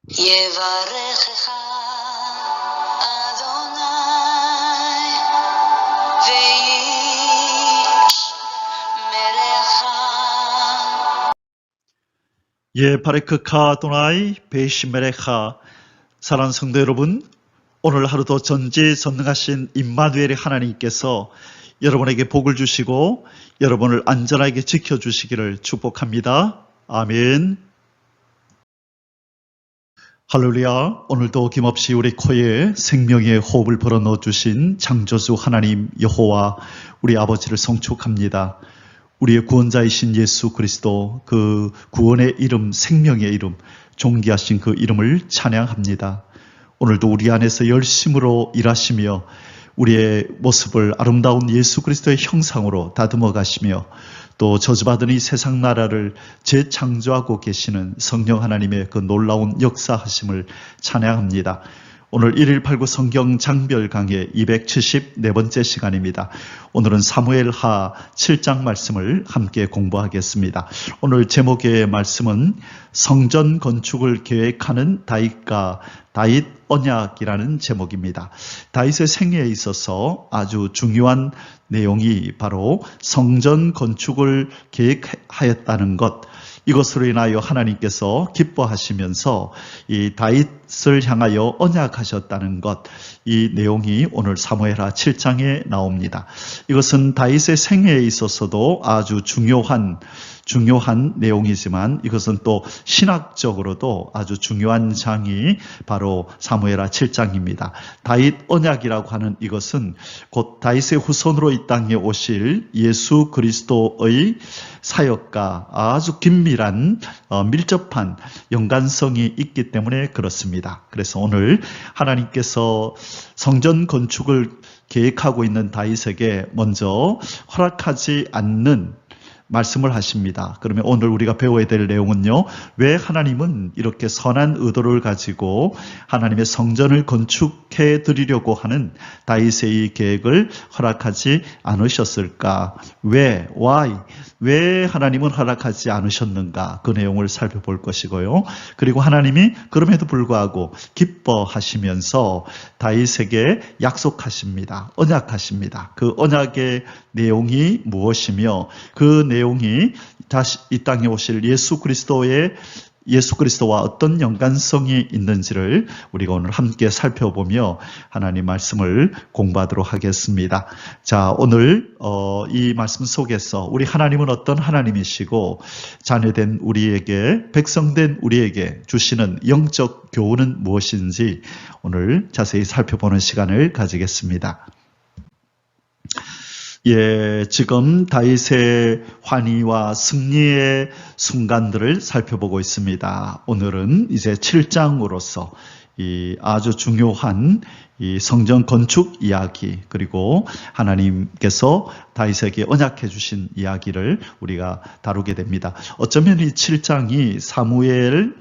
יברכך אדוני וישמרך. 예바레크카 아도나이 베이시메레카. 사랑하는 성도 여러분, 오늘 하루도 전지전능하신 임마누엘의 하나님께서 여러분에게 복을 주시고 여러분을 안전하게 지켜주시기를 축복합니다. 아멘. 할렐루야. 오늘도 김없이 우리 코에 생명의 호흡을 불어넣어 주신 창조주 하나님 여호와 우리 아버지를 송축합니다. 우리의 구원자이신 예수 그리스도, 그 구원의 이름, 생명의 이름, 존귀하신 그 이름을 찬양합니다. 오늘도 우리 안에서 열심으로 일하시며 우리의 모습을 아름다운 예수 그리스도의 형상으로 다듬어 가시며 또 저주받은 이 세상 나라를 재창조하고 계시는 성령 하나님의 그 놀라운 역사하심을 찬양합니다. 오늘 1.189 성경 장별 강의 274번째 시간입니다. 오늘은 사무엘하 7장 말씀을 함께 공부하겠습니다. 오늘 제목의 말씀은 성전 건축을 계획하는 다윗과 다윗 언약이라는 제목입니다. 다윗의 생애에 있어서 아주 중요한 내용이 바로 성전 건축을 계획하였다는 것, 이것으로 인하여 하나님께서 기뻐하시면서 이 다윗을 향하여 언약하셨다는 것, 이 내용이 오늘 사무엘하 7장에 나옵니다. 이것은 다윗의 생애에 있어서도 아주 중요한 내용이지만 이것은 또 신학적으로도 아주 중요한 장이 바로 사무엘하 7장입니다. 다윗 언약이라고 하는 이것은 곧 다윗의 후손으로 이 땅에 오실 예수 그리스도의 사역과 아주 긴밀한 밀접한 연관성이 있기 때문에 그렇습니다. 그래서 오늘 하나님께서 성전 건축을 계획하고 있는 다윗에게 먼저 허락하지 않는 말씀을 하십니다. 그러면 오늘 우리가 배워야 될 내용은요, 왜 하나님은 이렇게 선한 의도를 가지고 하나님의 성전을 건축해 드리려고 하는 다윗의 이 계획을 허락하지 않으셨을까? 왜 하나님은 허락하지 않으셨는가? 그 내용을 살펴볼 것이고요. 그리고 하나님이 그럼에도 불구하고 기뻐하시면서 다윗에게 약속하십니다. 언약하십니다. 그 언약의 내용이 무엇이며 그 내용이 다시 이 땅에 오실 예수 그리스도와 어떤 연관성이 있는지를 우리가 오늘 함께 살펴보며 하나님 말씀을 공부하도록 하겠습니다. 자, 오늘 이 말씀 속에서 우리 하나님은 어떤 하나님이시고 자녀된 우리에게, 백성된 우리에게 주시는 영적 교훈은 무엇인지 오늘 자세히 살펴보는 시간을 가지겠습니다. 지금 다윗의 환희와 승리의 순간들을 살펴보고 있습니다. 오늘은 이제 7장으로서 이 아주 중요한 이 성전 건축 이야기, 그리고 하나님께서 다윗에게 언약해 주신 이야기를 우리가 다루게 됩니다. 어쩌면 이 7장이 사무엘하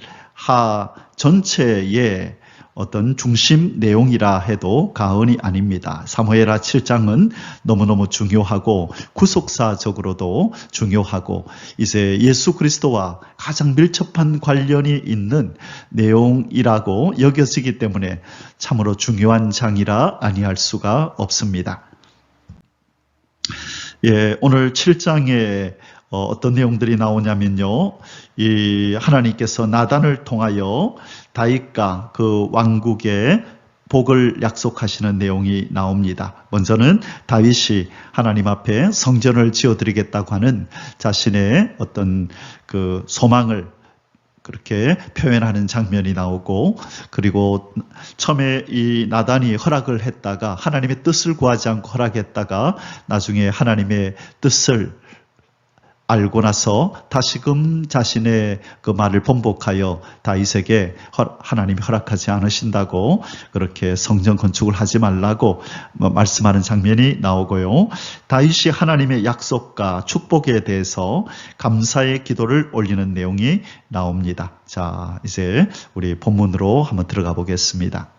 전체의 어떤 중심 내용이라 해도 과언이 아닙니다. 사무엘하 7장은 너무너무 중요하고 구속사적으로도 중요하고 이제 예수 그리스도와 가장 밀접한 관련이 있는 내용이라고 여겨지기 때문에 참으로 중요한 장이라 아니할 수가 없습니다. 오늘 7장에 어떤 내용들이 나오냐면요, 이 하나님께서 나단을 통하여 다윗과 그 왕국의 복을 약속하시는 내용이 나옵니다. 먼저는 다윗이 하나님 앞에 성전을 지어드리겠다고 하는 자신의 어떤 그 소망을 그렇게 표현하는 장면이 나오고, 그리고 처음에 이 나단이 허락을 했다가 하나님의 뜻을 구하지 않고 허락했다가 나중에 하나님의 뜻을 알고 나서 다시금 자신의 그 말을 번복하여 다윗에게 하나님이 허락하지 않으신다고 그렇게 성전 건축을 하지 말라고 말씀하는 장면이 나오고요. 다윗이 하나님의 약속과 축복에 대해서 감사의 기도를 올리는 내용이 나옵니다. 자, 이제 우리 본문으로 한번 들어가 보겠습니다.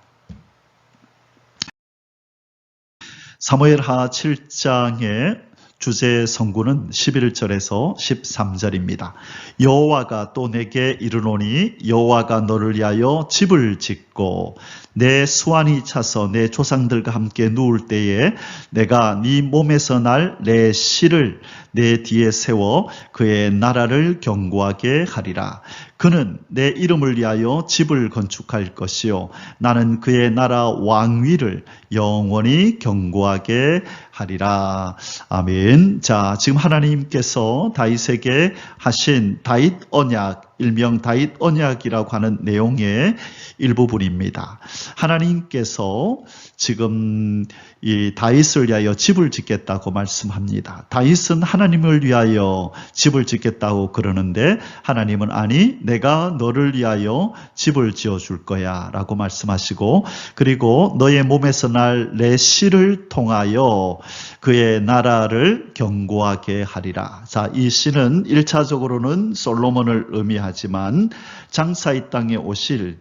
사무엘하 7장의 주제 성구는 11절에서 13절입니다. 여호와가 또 내게 이르노니 여호와가 너를 위하여 집을 짓고 내 수완이 차서 내 조상들과 함께 누울 때에 내가 네 몸에서 날 내 씨를 내 뒤에 세워 그의 나라를 견고하게 하리라. 그는 내 이름을 위하여 집을 건축할 것이요 나는 그의 나라 왕위를 영원히 견고하게 하리라. 아멘. 자, 지금 하나님께서 다윗에게 하신 다윗 언약, 일명 다윗 언약이라고 하는 내용의 일부분입니다. 하나님께서 지금 이 다윗을 위하여 집을 짓겠다고 말씀합니다. 다윗은 하나님을 위하여 집을 짓겠다고 그러는데 하나님은 아니, 내가 너를 위하여 집을 지어줄 거야 라고 말씀하시고, 그리고 너의 몸에서 날 내 씨를 통하여 그의 나라를 견고하게 하리라. 자, 이 씨는 1차적으로는 솔로몬을 의미하지만 장차 이 땅에 오실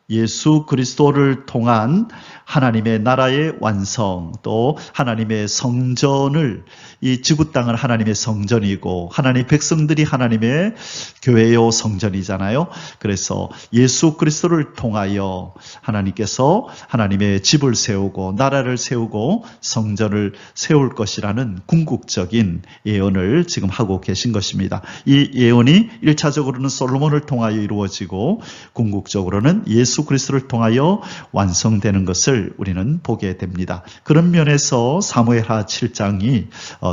예수 그리스도를 통한 하나님의 나라의 완성, 또 하나님의 성전을, 이 지구 땅은 하나님의 성전이고 하나님의 백성들이 하나님의 교회요 성전이잖아요. 그래서 예수 그리스도를 통하여 하나님께서 하나님의 집을 세우고 나라를 세우고 성전을 세울 것이라는 궁극적인 예언을 지금 하고 계신 것입니다. 이 예언이 1차적으로는 솔로몬을 통하여 이루어지고 궁극적으로는 예수 그리스도를 통하여 완성되는 것을 우리는 보게 됩니다. 그런 면에서 사무엘하 7장이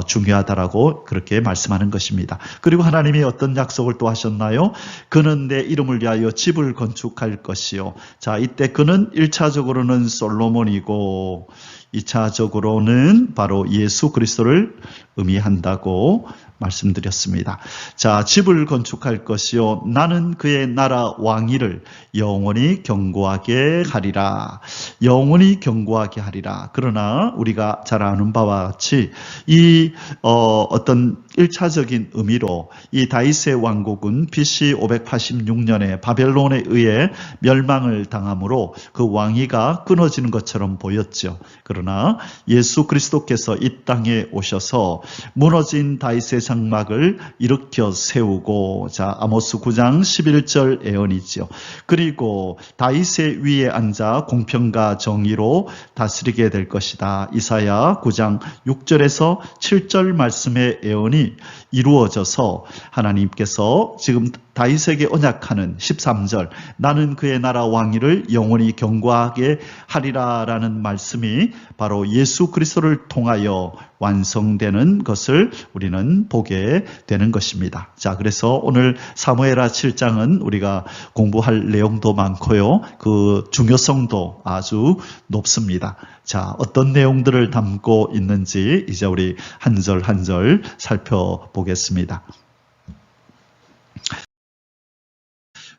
중요하다라고 그렇게 말씀하는 것입니다. 그리고 하나님이 어떤 약속을 또 하셨나요? 그는 내 이름을 위하여 집을 건축할 것이요. 자, 이때 그는 1차적으로는 솔로몬이고 2차적으로는 바로 예수 그리스도를 의미한다고 말씀드렸습니다. 자, 집을 건축할 것이요 나는 그의 나라 왕위를 영원히 견고하게 하리라. 영원히 견고하게 하리라. 그러나 우리가 잘 아는 바와 같이 이 어떤 1차적인 의미로 이 다윗의 왕국은 BC 586년에 바벨론에 의해 멸망을 당함으로 그 왕위가 끊어지는 것처럼 보였죠. 그러나 예수 그리스도께서 이 땅에 오셔서 무너진 다윗의 장막을 일으켜 세우고, 자, 아모스 9장 11절 예언이죠. 그리고 다윗의 위에 앉아 공평과 정의로 다스리게 될 것이다. 이사야 9장 6절에서 7절 말씀의 예언이 이루어져서 하나님께서 지금 다윗에게 언약하는 13절 나는 그의 나라 왕위를 영원히 견고하게 하리라라는 말씀이 바로 예수 그리스도를 통하여 완성되는 것을 우리는 보게 되는 것입니다. 자, 그래서 오늘 사무엘하 7장은 우리가 공부할 내용도 많고요. 그 중요성도 아주 높습니다. 자, 어떤 내용들을 담고 있는지 이제 우리 한 절 한 절 살펴보겠습니다.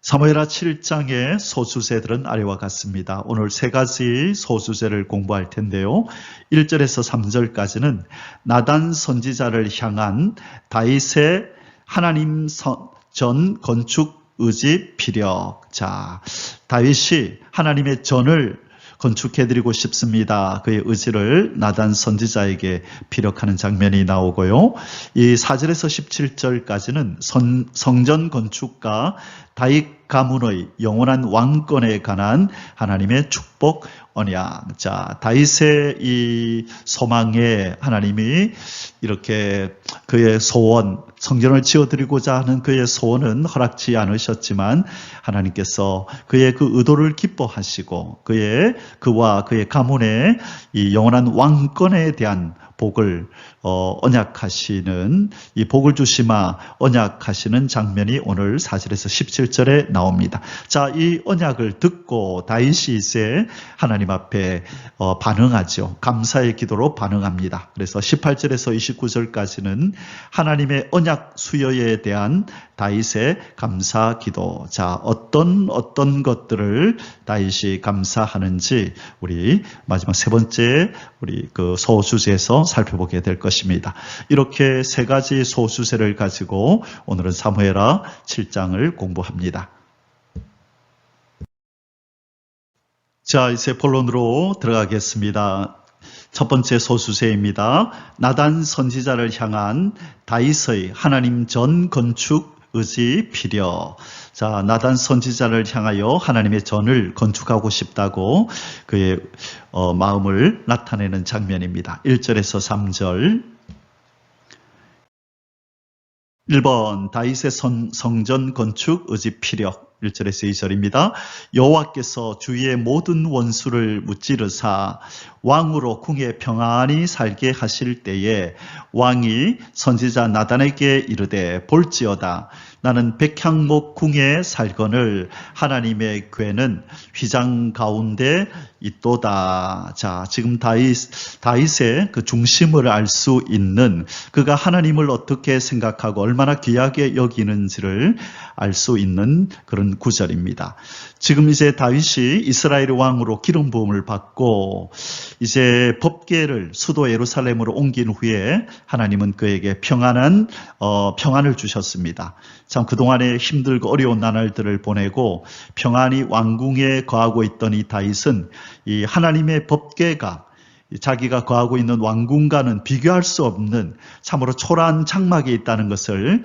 사무엘하 7장의 소수제들은 아래와 같습니다. 오늘 세 가지 소수제를 공부할 텐데요. 1절에서 3절까지는 나단 선지자를 향한 다윗의 하나님 전 건축 의지 피력. 자, 다윗이 하나님의 전을 건축해드리고 싶습니다. 그의 의지를 나단 선지자에게 피력하는 장면이 나오고요. 이 4절에서 17절까지는 성전 건축과 다윗 가문의 영원한 왕권에 관한 하나님의 축복 언약. 자, 다윗의 이 소망에 하나님이 이렇게 그의 소원, 성전을 지어드리고자 하는 그의 소원은 허락지 않으셨지만 하나님께서 그의 그 의도를 기뻐하시고 그와 그의 가문의 이 영원한 왕권에 대한 복을 언약하시는, 이 복을 주시마 언약하시는 장면이 오늘 4절에서 17절에 나옵니다. 자, 이 언약을 듣고 다윗이 이제 하나님 앞에 반응하죠. 감사의 기도로 반응합니다. 그래서 18절에서 29절까지는 하나님의 언약 수여에 대한 다윗의 감사 기도. 자, 어떤 것들을 다윗이 감사하는지 우리 마지막 세 번째 우리 그 소수제에서 살펴보게 될 것입니다. 이렇게 세 가지 소수제를 가지고 오늘은 사무엘하 7장을 공부합니다. 자, 이제 본론으로 들어가겠습니다. 첫 번째 소수세입니다. 나단 선지자를 향한 다윗의 하나님 전 건축 의지 필요. 자, 나단 선지자를 향하여 하나님의 전을 건축하고 싶다고 그의 마음을 나타내는 장면입니다. 1절에서 3절. 1번 다윗의 성전 건축 의지 피력. 1절에서 2절입니다. 여호와께서 주의 모든 원수를 무찌르사 왕으로 궁에 평안히 살게 하실 때에 왕이 선지자 나단에게 이르되 볼지어다 나는 백향목 궁에 살거늘 하나님의 궤는 휘장 가운데 있도다. 자, 지금 다윗의 그 중심을 알 수 있는 그가 하나님을 어떻게 생각하고 얼마나 귀하게 여기는지를 알 수 있는 그런 구절입니다. 지금 이제 다윗이 이스라엘 왕으로 기름 부음을 받고 이제 법궤를 수도 예루살렘으로 옮긴 후에 하나님은 그에게 평안을 주셨습니다. 참 그동안에 힘들고 어려운 나날들을 보내고 평안히 왕궁에 거하고 있던 이 다윗은 이 하나님의 법궤가 자기가 거하고 있는 왕궁과는 비교할 수 없는 참으로 초라한 장막에 있다는 것을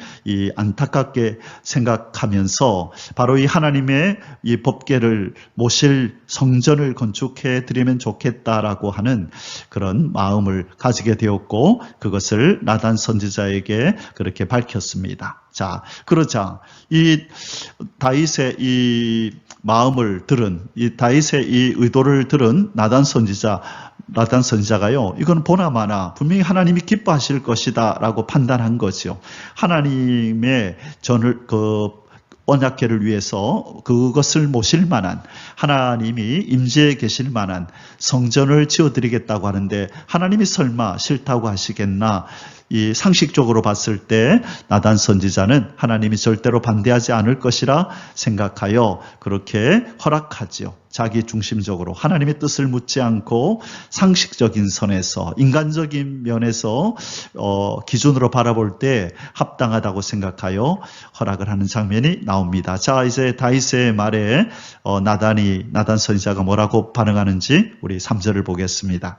안타깝게 생각하면서 바로 이 하나님의 이 법궤를 모실 성전을 건축해 드리면 좋겠다라고 하는 그런 마음을 가지게 되었고 그것을 나단 선지자에게 그렇게 밝혔습니다. 자, 그러자 이 다윗의 이 마음을 들은 이 다윗의 이 의도를 들은 나단 선지자가요, 이건 보나마나 분명히 하나님이 기뻐하실 것이다 라고 판단한 거죠. 하나님의 언약궤를 위해서 그것을 모실 만한 하나님이 임재해 계실 만한 성전을 지어드리겠다고 하는데 하나님이 설마 싫다고 하시겠나? 이 상식적으로 봤을 때 나단 선지자는 하나님이 절대로 반대하지 않을 것이라 생각하여 그렇게 허락하지요. 자기 중심적으로 하나님의 뜻을 묻지 않고 상식적인 선에서 인간적인 면에서 기준으로 바라볼 때 합당하다고 생각하여 허락을 하는 장면이 나옵니다. 자, 이제 다윗의 말에 나단 선지자가 뭐라고 반응하는지 우리 3절을 보겠습니다.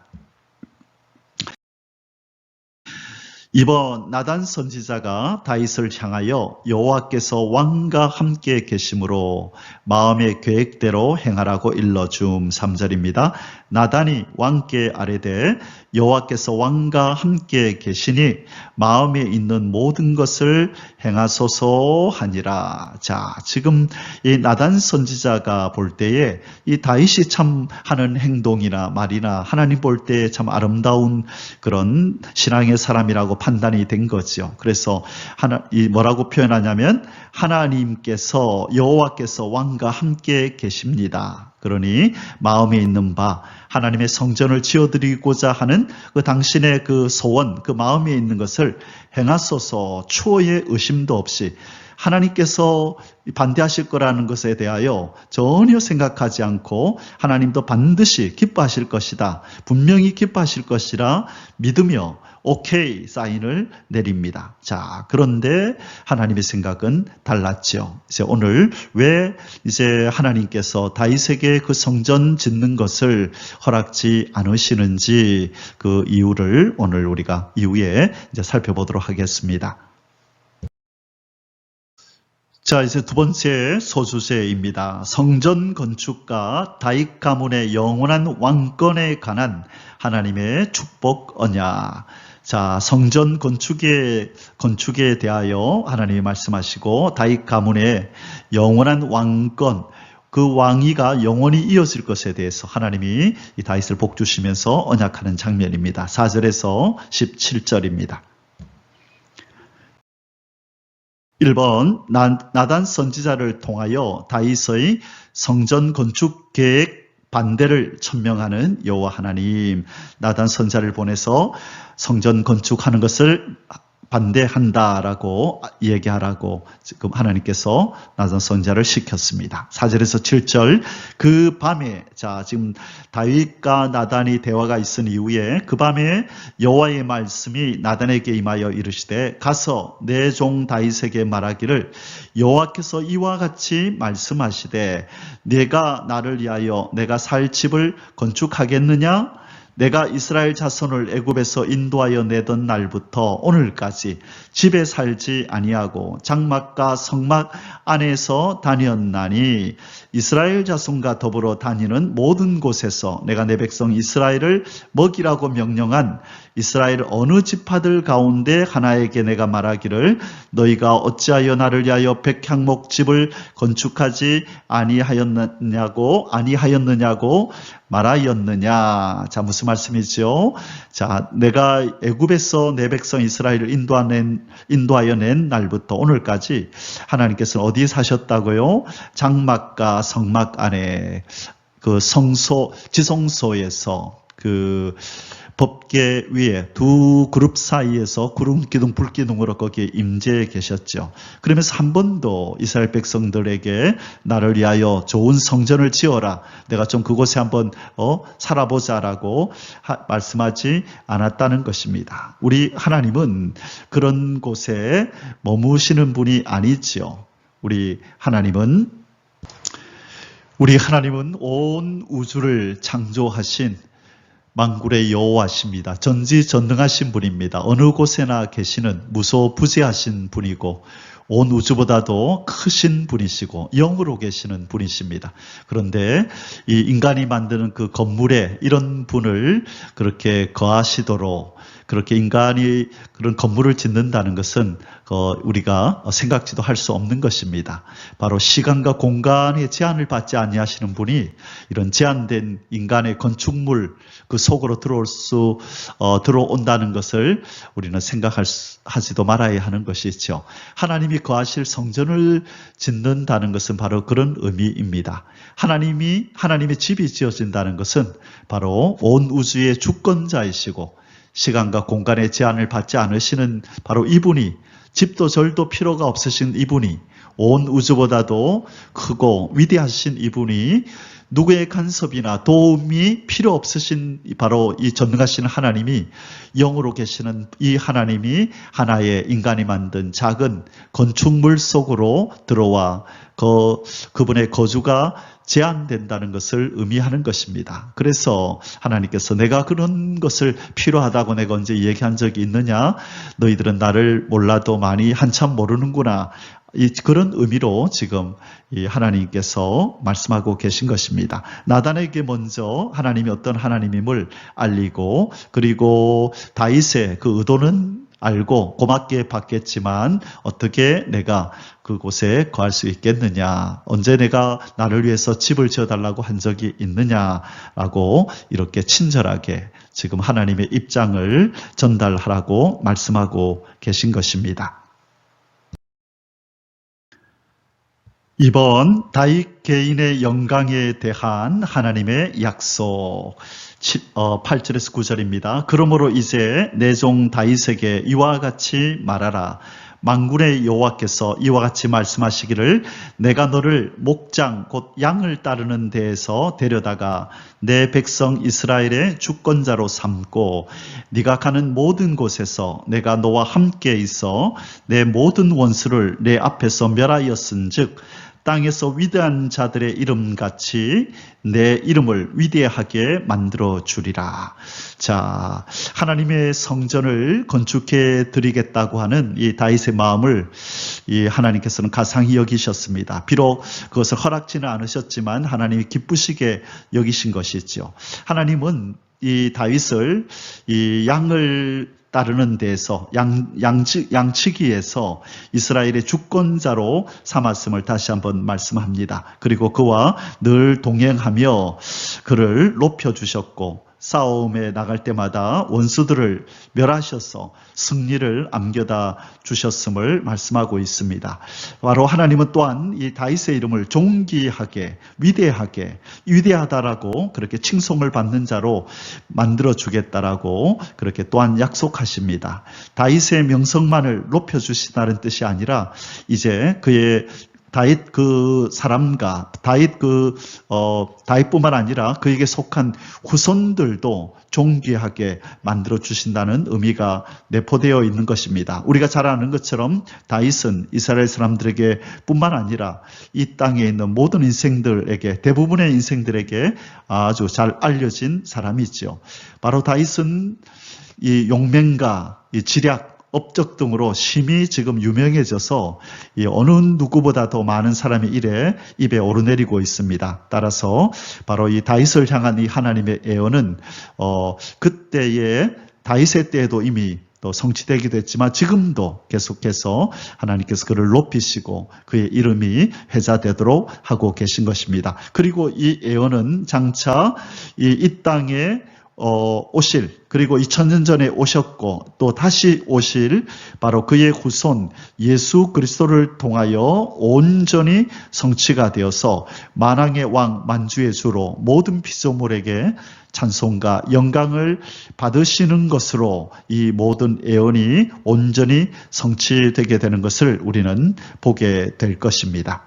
이번 나단 선지자가 다윗을 향하여 여호와께서 왕과 함께 계심으로 마음의 계획대로 행하라고 일러줌. 3절입니다. 나단이 왕께 아뢰되 여호와께서 왕과 함께 계시니 마음에 있는 모든 것을 행하소서 하니라. 자, 지금 이 나단 선지자가 볼 때에 이 다윗이 참 하는 행동이나 말이나 하나님 볼 때 참 아름다운 그런 신앙의 사람이라고 판단이 된 거죠. 그래서 뭐라고 표현하냐면 하나님께서 여호와께서 왕과 함께 계십니다. 그러니 마음에 있는 바 하나님의 성전을 지어드리고자 하는 그 당신의 그 소원, 그 마음에 있는 것을 행하소서. 추호의 의심도 없이 하나님께서 반대하실 거라는 것에 대하여 전혀 생각하지 않고 하나님도 반드시 기뻐하실 것이다, 분명히 기뻐하실 것이라 믿으며 오케이 사인을 내립니다. 자, 그런데 하나님의 생각은 달랐죠. 이제 오늘 왜 이제 하나님께서 다윗에게 그 성전 짓는 것을 허락지 않으시는지 그 이유를 오늘 우리가 이후에 이제 살펴보도록 하겠습니다. 자, 이제 두 번째 소수세입니다. 성전 건축과 다윗 가문의 영원한 왕권에 관한 하나님의 축복 언약. 자, 성전 건축에 대하여 하나님이 말씀하시고 다윗 가문의 영원한 왕권, 그 왕위가 영원히 이어질 것에 대해서 하나님이 이 다윗을 복 주시면서 언약하는 장면입니다. 4절에서 17절입니다. 1번 나단 선지자를 통하여 다윗의 성전 건축 계획 반대를 천명하는 여호와 하나님. 나단 선지자를 보내서 성전 건축하는 것을 반대한다라고 얘기하라고 지금 하나님께서 나단 선지자를 시켰습니다. 4절에서 7절. 그 밤에, 자, 지금 다윗과 나단이 대화가 있은 이후에 그 밤에 여호와의 말씀이 나단에게 임하여 이르시되 가서 내 종 다윗에게 말하기를 여호와께서 이와 같이 말씀하시되 내가 나를 위하여 내가 살 집을 건축하겠느냐? 내가 이스라엘 자손을 애굽에서 인도하여 내던 날부터 오늘까지 집에 살지 아니하고 장막과 성막 안에서 다녔나니 이스라엘 자손과 더불어 다니는 모든 곳에서 내가 내 백성 이스라엘을 먹이라고 명령한 이스라엘 어느 지파들 가운데 하나에게 내가 말하기를 너희가 어찌하여 나를 위하여 백향목 집을 건축하지 아니하였느냐고 말하였느냐. 자, 무슨 말씀이죠? 자, 내가 애굽에서 내 백성 이스라엘을 인도하여 낸 날부터 오늘까지 하나님께서는 어디에 사셨다고요? 장막과 성막 안에 그 지성소에서 그 법궤 위에 두 그룹 사이에서 구름기둥 불기둥으로 거기에 임재해 계셨죠. 그러면서 한 번도 이스라엘 백성들에게 나를 위하여 좋은 성전을 지어라, 내가 좀 그곳에 한번 살아보자라고 말씀하지 않았다는 것입니다. 우리 하나님은 그런 곳에 머무시는 분이 아니지요. 우리 하나님은 온 우주를 창조하신 만군의 여호와십니다. 전지전능하신 분입니다. 어느 곳에나 계시는 무소부재하신 분이고 온 우주보다도 크신 분이시고 영으로 계시는 분이십니다. 그런데 이 인간이 만드는 그 건물에 이런 분을 그렇게 거하시도록 그렇게 인간이 그런 건물을 짓는다는 것은 우리가 생각지도 할 수 없는 것입니다. 바로 시간과 공간의 제한을 받지 아니하시는 분이 이런 제한된 인간의 건축물 그 속으로 들어온다는 것을 우리는 생각하지도 말아야 하는 것이죠. 하나님이 거하실 성전을 짓는다는 것은 바로 그런 의미입니다. 하나님의 집이 지어진다는 것은 바로 온 우주의 주권자이시고 시간과 공간의 제한을 받지 않으시는 바로 이분이, 집도 절도 필요가 없으신 이분이, 온 우주보다도 크고 위대하신 이분이, 누구의 간섭이나 도움이 필요 없으신 바로 이 전능하신 하나님이, 영으로 계시는 이 하나님이 하나의 인간이 만든 작은 건축물 속으로 들어와 그분의 거주가 제한된다는 것을 의미하는 것입니다. 그래서 하나님께서 내가 그런 것을 필요하다고 내가 언제 얘기한 적이 있느냐? 너희들은 나를 몰라도 많이 한참 모르는구나. 그런 의미로 지금 하나님께서 말씀하고 계신 것입니다. 나단에게 먼저 하나님이 어떤 하나님임을 알리고, 그리고 다윗의 그 의도는 알고 고맙게 받겠지만 어떻게 내가 그곳에 거할 수 있겠느냐, 언제 내가 나를 위해서 집을 지어달라고 한 적이 있느냐라고 이렇게 친절하게 지금 하나님의 입장을 전달하라고 말씀하고 계신 것입니다. 이번 다윗 개인의 영광에 대한 하나님의 약속 8절에서 9절입니다. 그러므로 이제 내 종 다윗에게 이와 같이 말하라. 만군의 여호와께서 이와 같이 말씀하시기를 내가 너를 목장 곧 양을 따르는 데에서 데려다가 내 백성 이스라엘의 주권자로 삼고 네가 가는 모든 곳에서 내가 너와 함께 있어 내 모든 원수를 내 앞에서 멸하였은즉 땅에서 위대한 자들의 이름같이 내 이름을 위대하게 만들어 주리라. 자, 하나님의 성전을 건축해 드리겠다고 하는 이 다윗의 마음을 이 하나님께서는 가상히 여기셨습니다. 비록 그것을 허락지는 않으셨지만 하나님이 기쁘시게 여기신 것이죠. 하나님은 이 다윗을 이 양을 따르는 데에서 양치기에서 이스라엘의 주권자로 삼았음을 다시 한번 말씀합니다. 그리고 그와 늘 동행하며 그를 높여주셨고 싸움에 나갈 때마다 원수들을 멸하셔서 승리를 안겨다 주셨음을 말씀하고 있습니다. 바로 하나님은 또한 이 다윗의 이름을 존귀하게 위대하다라고 그렇게 칭송을 받는 자로 만들어 주겠다라고 그렇게 또한 약속하십니다. 다윗의 명성만을 높여 주시다는 뜻이 아니라 이제 그의 다윗 그 사람과 다윗뿐만 아니라 그에게 속한 후손들도 존귀하게 만들어 주신다는 의미가 내포되어 있는 것입니다. 우리가 잘 아는 것처럼 다윗은 이스라엘 사람들에게 뿐만 아니라 이 땅에 있는 모든 인생들에게, 대부분의 인생들에게 아주 잘 알려진 사람이죠. 바로 다윗은 이 용맹과 이 지략, 업적 등으로 심히 지금 유명해져서 어느 누구보다 더 많은 사람이 입에 오르내리고 있습니다. 따라서 바로 이 다윗을 향한 이 하나님의 애언은 그때의 다윗의 때에도 이미 또 성취되기도 했지만 지금도 계속해서 하나님께서 그를 높이시고 그의 이름이 회자되도록 하고 계신 것입니다. 그리고 이 애언은 장차 이 땅에 오실, 그리고 2000년 전에 오셨고 또 다시 오실 바로 그의 후손 예수 그리스도를 통하여 온전히 성취가 되어서 만왕의 왕 만주의 주로 모든 피조물에게 찬송과 영광을 받으시는 것으로 이 모든 애언이 온전히 성취되게 되는 것을 우리는 보게 될 것입니다.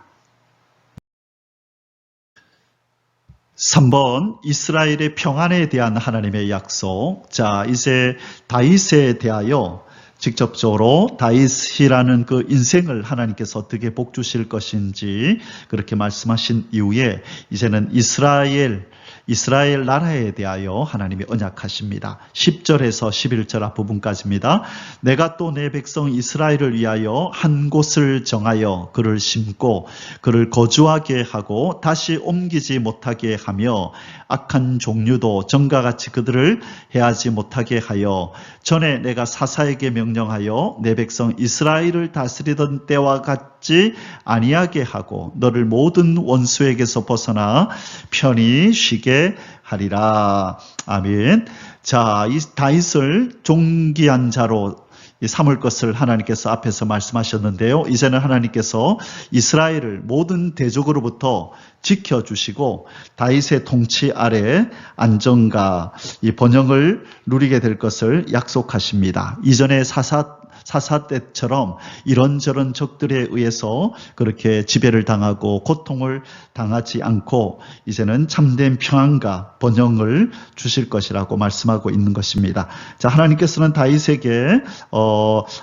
3번, 이스라엘의 평안에 대한 하나님의 약속. 자, 이제 다윗에 대하여 직접적으로 다윗이라는 그 인생을 하나님께서 어떻게 복 주실 것인지 그렇게 말씀하신 이후에 이제는 이스라엘 나라에 대하여 하나님이 언약하십니다. 10절에서 11절 앞부분까지입니다. 내가 또 내 백성 이스라엘을 위하여 한 곳을 정하여 그를 심고 그를 거주하게 하고 다시 옮기지 못하게 하며 악한 종류도 전과 같이 그들을 해하지 못하게 하여 전에 내가 사사에게 명령하여 내 백성 이스라엘을 다스리던 때와 같지 아니하게 하고 너를 모든 원수에게서 벗어나 편히 쉬게 하리라. 아멘. 자, 이 다윗을 존귀한 자로 삼을 것을 하나님께서 앞에서 말씀하셨는데요. 이제는 하나님께서 이스라엘을 모든 대적으로부터 지켜주시고 다윗의 통치 아래 안정과 이 번영을 누리게 될 것을 약속하십니다. 이전에 사사 때처럼 이런저런 적들에 의해서 그렇게 지배를 당하고 고통을 당하지 않고 이제는 참된 평안과 번영을 주실 것이라고 말씀하고 있는 것입니다. 자, 하나님께서는 다윗에게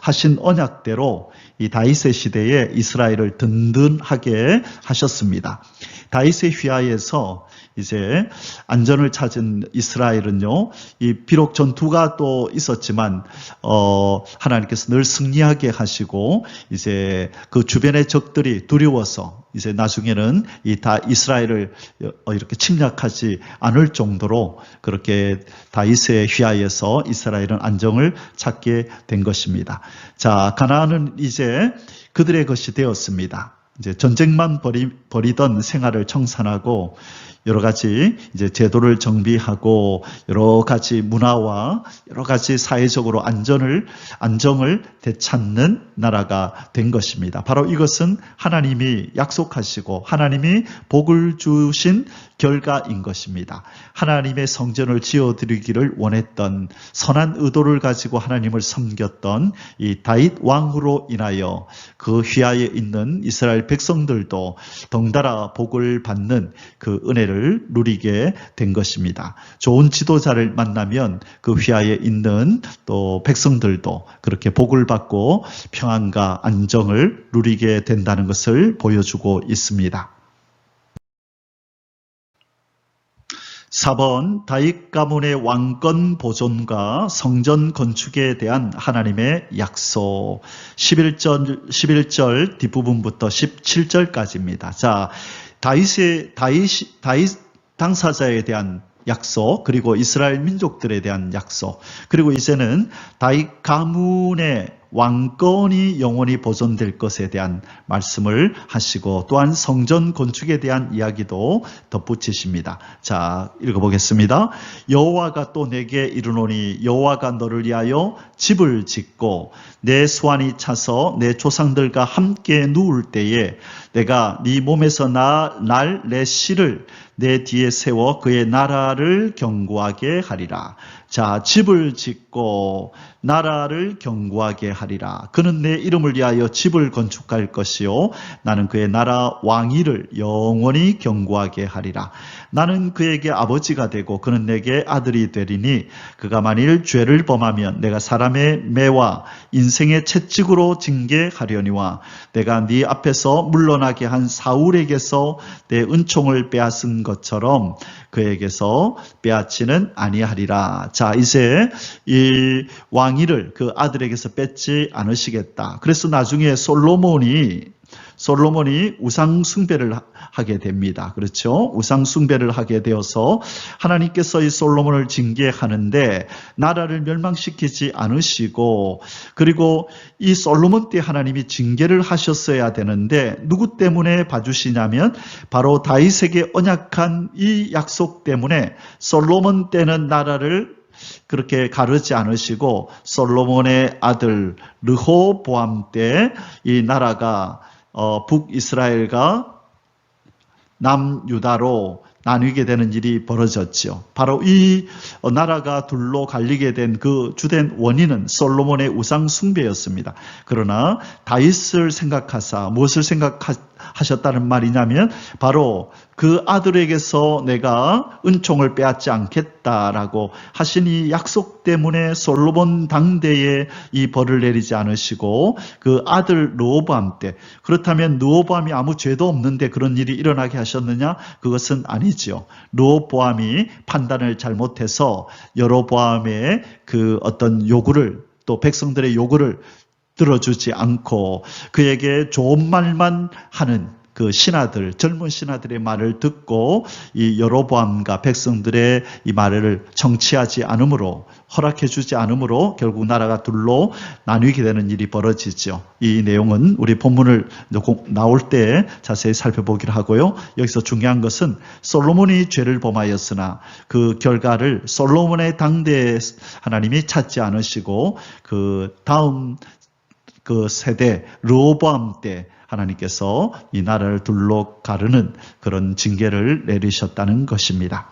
하신 언약대로 이 다윗의 시대에 이스라엘을 든든하게 하셨습니다. 다윗의 휘하에서 이제 안전을 찾은 이스라엘은요, 비록 전투가 또 있었지만, 하나님께서 늘 승리하게 하시고, 이제 그 주변의 적들이 두려워서, 이제 나중에는 이스라엘을 이렇게 침략하지 않을 정도로 그렇게 다윗의 휘하에서 이스라엘은 안정을 찾게 된 것입니다. 자, 가나안은 이제 그들의 것이 되었습니다. 이제 전쟁만 벌이던 생활을 청산하고 여러 가지 이제 제도를 정비하고 여러 가지 문화와 여러 가지 사회적으로 안정을 되찾는 나라가 된 것입니다. 바로 이것은 하나님이 약속하시고 하나님이 복을 주신 결과인 것입니다. 하나님의 성전을 지어드리기를 원했던 선한 의도를 가지고 하나님을 섬겼던 이 다윗 왕으로 인하여 그 휘하에 있는 이스라엘 백성들도 덩달아 복을 받는 그 은혜를 누리게 된 것입니다. 좋은 지도자를 만나면 그 휘하에 있는 또 백성들도 그렇게 복을 받고 평안과 안정을 누리게 된다는 것을 보여주고 있습니다. 4번, 다윗 가문의 왕권 보존과 성전 건축에 대한 하나님의 약속. 11절 뒷부분부터 17절까지입니다. 자, 다윗 당사자에 대한 약속, 그리고 이스라엘 민족들에 대한 약속, 그리고 이제는 다윗 가문의 왕권이 영원히 보존될 것에 대한 말씀을 하시고 또한 성전 건축에 대한 이야기도 덧붙이십니다. 자, 읽어보겠습니다. 여호와가 또 내게 이르노니 여호와가 너를 위하여 집을 짓고 내 수완이 차서 내 조상들과 함께 누울 때에 내가 네 몸에서 날 내 씨를 내 뒤에 세워 그의 나라를 견고하게 하리라. 자, 집을 짓고 나라를 견고하게 하리라. 그는 내 이름을 위하여 집을 건축할 것이요 나는 그의 나라 왕위를 영원히 견고하게 하리라. 나는 그에게 아버지가 되고 그는 내게 아들이 되리니 그가 만일 죄를 범하면 내가 사람의 매와 인생의 채찍으로 징계하려니와 내가 네 앞에서 물러나게 한 사울에게서 내 은총을 빼앗은 것처럼 그에게서 빼앗지는 아니하리라. 자, 이제 이 왕위를 그 아들에게서 뺏지 않으시겠다. 그래서 나중에 솔로몬이 우상 숭배를 하게 됩니다. 그렇죠? 우상 숭배를 하게 되어서 하나님께서 이 솔로몬을 징계하는데 나라를 멸망시키지 않으시고, 그리고 이 솔로몬 때 하나님이 징계를 하셨어야 되는데 누구 때문에 봐주시냐면 바로 다윗에게 언약한 이 약속 때문에 솔로몬 때는 나라를 그렇게 가르지 않으시고 솔로몬의 아들 르호보암 때 이 나라가 북이스라엘과 남유다로 나뉘게 되는 일이 벌어졌죠. 바로 이 나라가 둘로 갈리게 된 그 주된 원인은 솔로몬의 우상 숭배였습니다. 그러나 다윗을 생각하사 무엇을 생각하셨다는 말이냐면 바로 그 아들에게서 내가 은총을 빼앗지 않겠다라고 하신 이 약속 때문에 솔로몬 당대에 이 벌을 내리지 않으시고 그 아들 르호보암 때, 그렇다면 르호보암이 아무 죄도 없는데 그런 일이 일어나게 하셨느냐? 그것은 아니죠. 르호보암이 판단을 잘못해서 여로보암의 그 어떤 요구를, 또 백성들의 요구를 들어주지 않고 그에게 좋은 말만 하는 그 신하들, 젊은 신하들의 말을 듣고 이 여로보암과 백성들의 이 말을 청취하지 않으므로, 허락해주지 않으므로 결국 나라가 둘로 나뉘게 되는 일이 벌어지죠. 이 내용은 우리 본문을 나올 때 자세히 살펴보기로 하고요. 여기서 중요한 것은 솔로몬이 죄를 범하였으나 그 결과를 솔로몬의 당대에 하나님이 찾지 않으시고 그 다음 그 세대 르호보암 때 하나님께서 이 나라를 둘로 가르는 그런 징계를 내리셨다는 것입니다.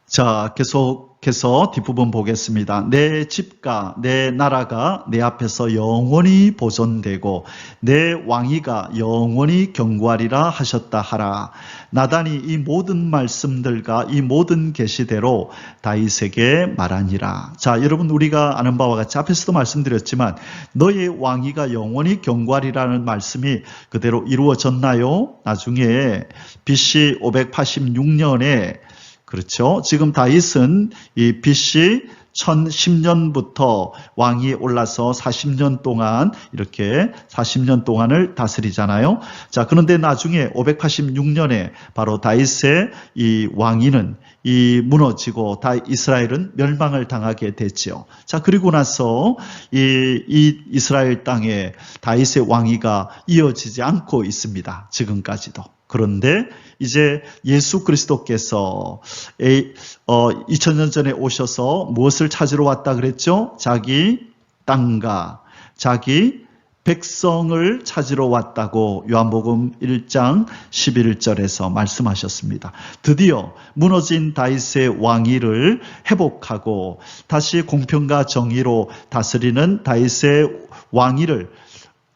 자, 계속해서 뒷부분 보겠습니다. 내 집과 내 나라가 내 앞에서 영원히 보존되고 내 왕위가 영원히 견고하리라 하셨다 하라. 나단이 이 모든 말씀들과 이 모든 계시대로 다윗에게 말하니라. 자, 여러분, 우리가 아는 바와 같이 앞에서도 말씀드렸지만 너의 왕위가 영원히 견고하리라는 말씀이 그대로 이루어졌나요? 나중에 BC 586년에, 그렇죠, 지금 다윗은 이 BC 1010년부터 왕이 올라서 40년 동안 이렇게 40년 동안을 다스리잖아요. 자, 그런데 나중에 586년에 바로 다윗의 이 왕위는 이 무너지고 이스라엘은 멸망을 당하게 됐죠. 자, 그리고 나서 이 이스라엘 땅에 다윗의 왕위가 이어지지 않고 있습니다. 지금까지도. 그런데 이제 예수 그리스도께서 2000년 전에 오셔서 무엇을 찾으러 왔다 그랬죠? 자기 땅과 자기 백성을 찾으러 왔다고 요한복음 1장 11절에서 말씀하셨습니다. 드디어 무너진 다윗의 왕위를 회복하고 다시 공평과 정의로 다스리는 다윗의 왕위를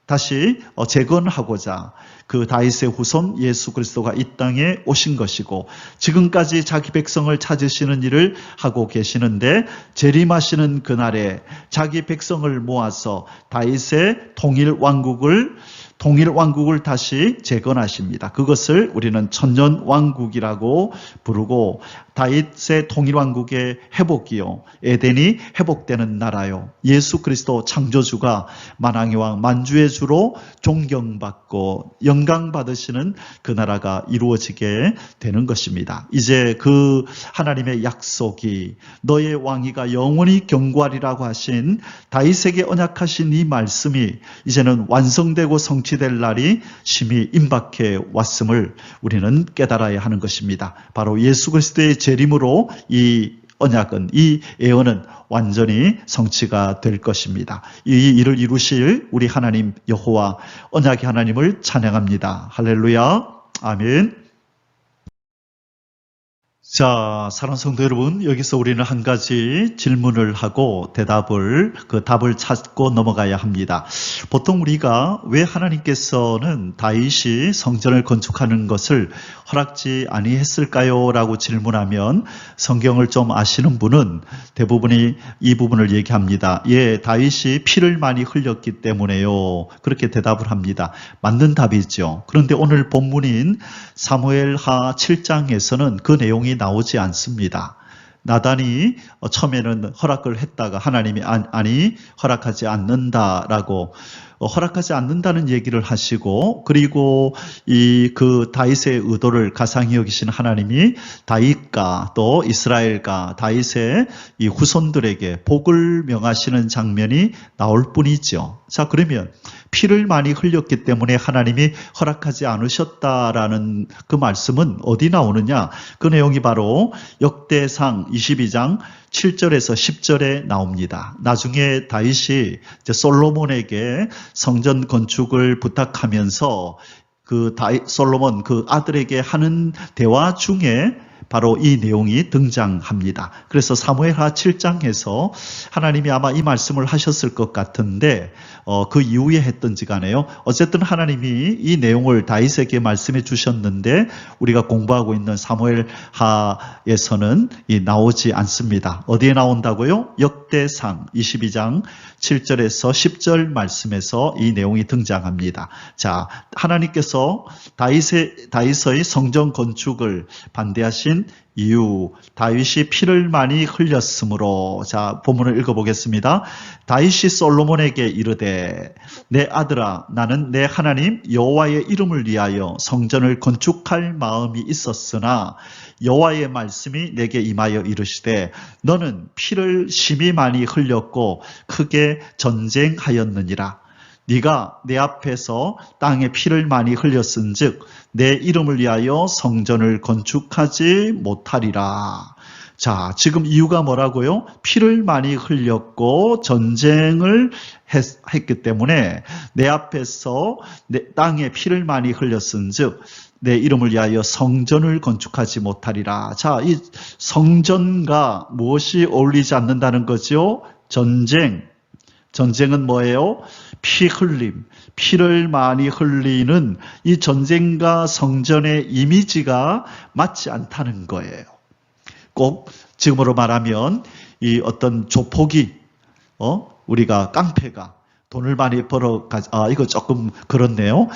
다시 재건하고자 그 다윗의 후손 예수 그리스도가 이 땅에 오신 것이고, 지금까지 자기 백성을 찾으시는 일을 하고 계시는데 재림하시는 그날에 자기 백성을 모아서 다윗의 통일 왕국을 다시 재건하십니다. 그것을 우리는 천년왕국이라고 부르고, 다윗의 통일왕국의 회복이요, 에덴이 회복되는 나라요, 예수 그리스도 창조주가 만왕의 왕 만주의 주로 존경받고 영광받으시는 그 나라가 이루어지게 되는 것입니다. 이제 그 하나님의 약속이, 너의 왕위가 영원히 견고하리라고 하신 다윗에게 언약하신 이 말씀이 이제는 완성되고 성취될 날이 심히 임박해 왔음을 우리는 깨달아야 하는 것입니다. 바로 예수 그리스도의 재림으로 이 언약은, 이 예언은 완전히 성취가 될 것입니다. 이 일을 이루실 우리 하나님 여호와 언약의 하나님을 찬양합니다. 할렐루야. 아멘. 자, 사랑하는 성도 여러분, 여기서 우리는 한 가지 질문을 하고 그 답을 찾고 넘어가야 합니다. 보통 우리가 왜 하나님께서는 다윗이 성전을 건축하는 것을 허락지 아니했을까요? 라고 질문하면 성경을 좀 아시는 분은 대부분이 이 부분을 얘기합니다. 예, 다윗이 피를 많이 흘렸기 때문에요. 그렇게 대답을 합니다. 맞는 답이죠. 그런데 오늘 본문인 사무엘하 7장에서는 그 내용이 나오지 않습니다. 나단이 처음에는 허락을 했다가 하나님이 아니 허락하지 않는다라고 허락하지 않는다는 얘기를 하시고, 그리고 그 다윗의 의도를 가상히 여기신 하나님이 다윗과 또 이스라엘과 다윗의 이 후손들에게 복을 명하시는 장면이 나올 뿐이죠. 자, 그러면 피를 많이 흘렸기 때문에 하나님이 허락하지 않으셨다라는 그 말씀은 어디 나오느냐? 그 내용이 바로 역대상 22장 7절에서 10절에 나옵니다. 나중에 다윗이 솔로몬에게 성전 건축을 부탁하면서 솔로몬 그 아들에게 하는 대화 중에 바로 이 내용이 등장합니다. 그래서 사무엘하 7장에서 하나님이 아마 이 말씀을 하셨을 것 같은데 그 이후에 했던지 간에요. 어쨌든 하나님이 이 내용을 다윗에게 말씀해 주셨는데 우리가 공부하고 있는 사무엘하에서는 나오지 않습니다. 어디에 나온다고요? 역대상 22장 7절에서 10절 말씀에서 이 내용이 등장합니다. 자, 하나님께서 다윗의 성전 건축을 반대하신 이유, 다윗이 피를 많이 흘렸으므로. 자, 본문을 읽어보겠습니다. 다윗이 솔로몬에게 이르되 내 아들아, 나는 내 하나님 여호와의 이름을 위하여 성전을 건축할 마음이 있었으나 여호와의 말씀이 내게 임하여 이르시되 너는 피를 심히 많이 흘렸고 크게 전쟁하였느니라. 네가 내 앞에서 땅에 피를 많이 흘렸은즉 내 이름을 위하여 성전을 건축하지 못하리라. 자, 지금 이유가 뭐라고요? 피를 많이 흘렸고 전쟁을 했기 때문에 내 앞에서 내 땅에 피를 많이 흘렸은즉 내 이름을 위하여 성전을 건축하지 못하리라. 자, 이 성전과 무엇이 어울리지 않는다는 거죠? 전쟁은 뭐예요? 피 흘림, 피를 많이 흘리는 이 전쟁과 성전의 이미지가 맞지 않다는 거예요. 꼭 지금으로 말하면 이 어떤 조폭이 우리가 깡패가 돈을 많이 이거 조금 그렇네요.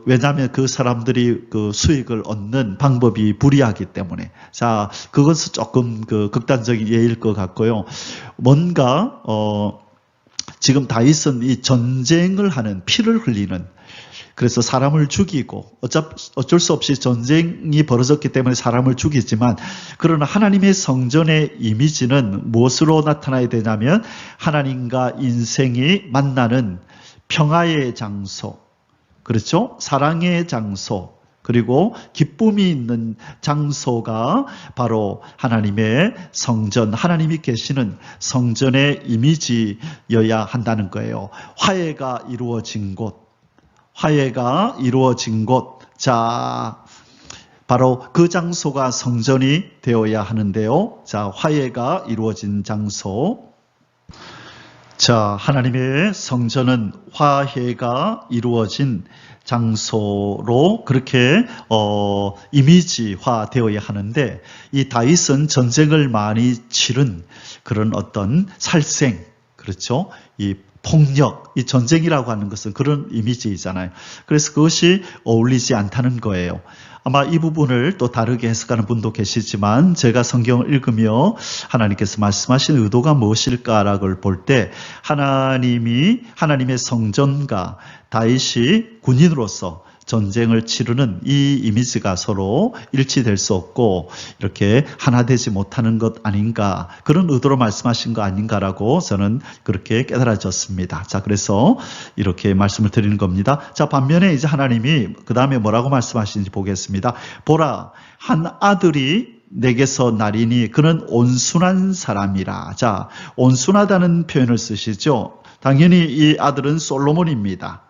왜냐하면 그 사람들이 그 수익을 얻는 방법이 불이하기 때문에. 자, 그것은 조금 극단적인 예일 것 같고요. 뭔가, 지금 다윗은 이 전쟁을 하는, 피를 흘리는, 그래서 사람을 죽이고 어쩔 수 없이 전쟁이 벌어졌기 때문에 사람을 죽이지만, 그러나 하나님의 성전의 이미지는 무엇으로 나타나야 되냐면 하나님과 인생이 만나는 평화의 장소, 그렇죠? 사랑의 장소, 그리고 기쁨이 있는 장소가 바로 하나님의 성전, 하나님이 계시는 성전의 이미지여야 한다는 거예요. 화해가 이루어진 곳, 자, 바로 그 장소가 성전이 되어야 하는데요. 자, 화해가 이루어진 장소. 자, 하나님의 성전은 화해가 이루어진 장소로 그렇게 이미지화 되어야 하는데, 이 다윗은 전쟁을 많이 치른 그런 어떤 살생, 그렇죠? 이 폭력, 이 전쟁이라고 하는 것은 그런 이미지이잖아요. 그래서 그것이 어울리지 않다는 거예요. 아마 이 부분을 또 다르게 해석하는 분도 계시지만, 제가 성경을 읽으며 하나님께서 말씀하신 의도가 무엇일까라고 볼 때, 하나님의 성전과 다윗이 군인으로서 전쟁을 치르는 이 이미지가 서로 일치될 수 없고 이렇게 하나 되지 못하는 것 아닌가, 그런 의도로 말씀하신 거 아닌가라고 저는 그렇게 깨달아졌습니다. 자, 그래서 이렇게 말씀을 드리는 겁니다. 자, 반면에 이제 하나님이 그 다음에 뭐라고 말씀하시는지 보겠습니다. 보라, 한 아들이 내게서 나리니 그는 온순한 사람이라. 자, 온순하다는 표현을 쓰시죠. 당연히 이 아들은 솔로몬입니다.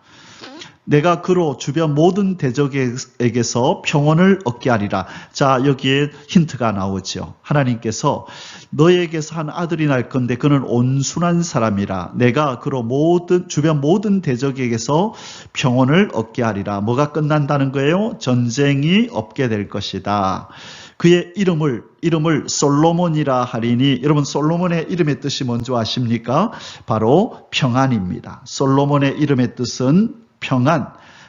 내가 그로 주변 모든 대적에게서 평온을 얻게 하리라. 자, 여기에 힌트가 나오죠. 하나님께서 너에게서 한 아들이 날 건데 그는 온순한 사람이라. 내가 그로 주변 모든 대적에게서 평온을 얻게 하리라. 뭐가 끝난다는 거예요? 전쟁이 없게 될 것이다. 그의 이름을 솔로몬이라 하리니, 여러분 솔로몬의 이름의 뜻이 뭔지 아십니까? 바로 평안입니다. 솔로몬의 이름의 뜻은 평안.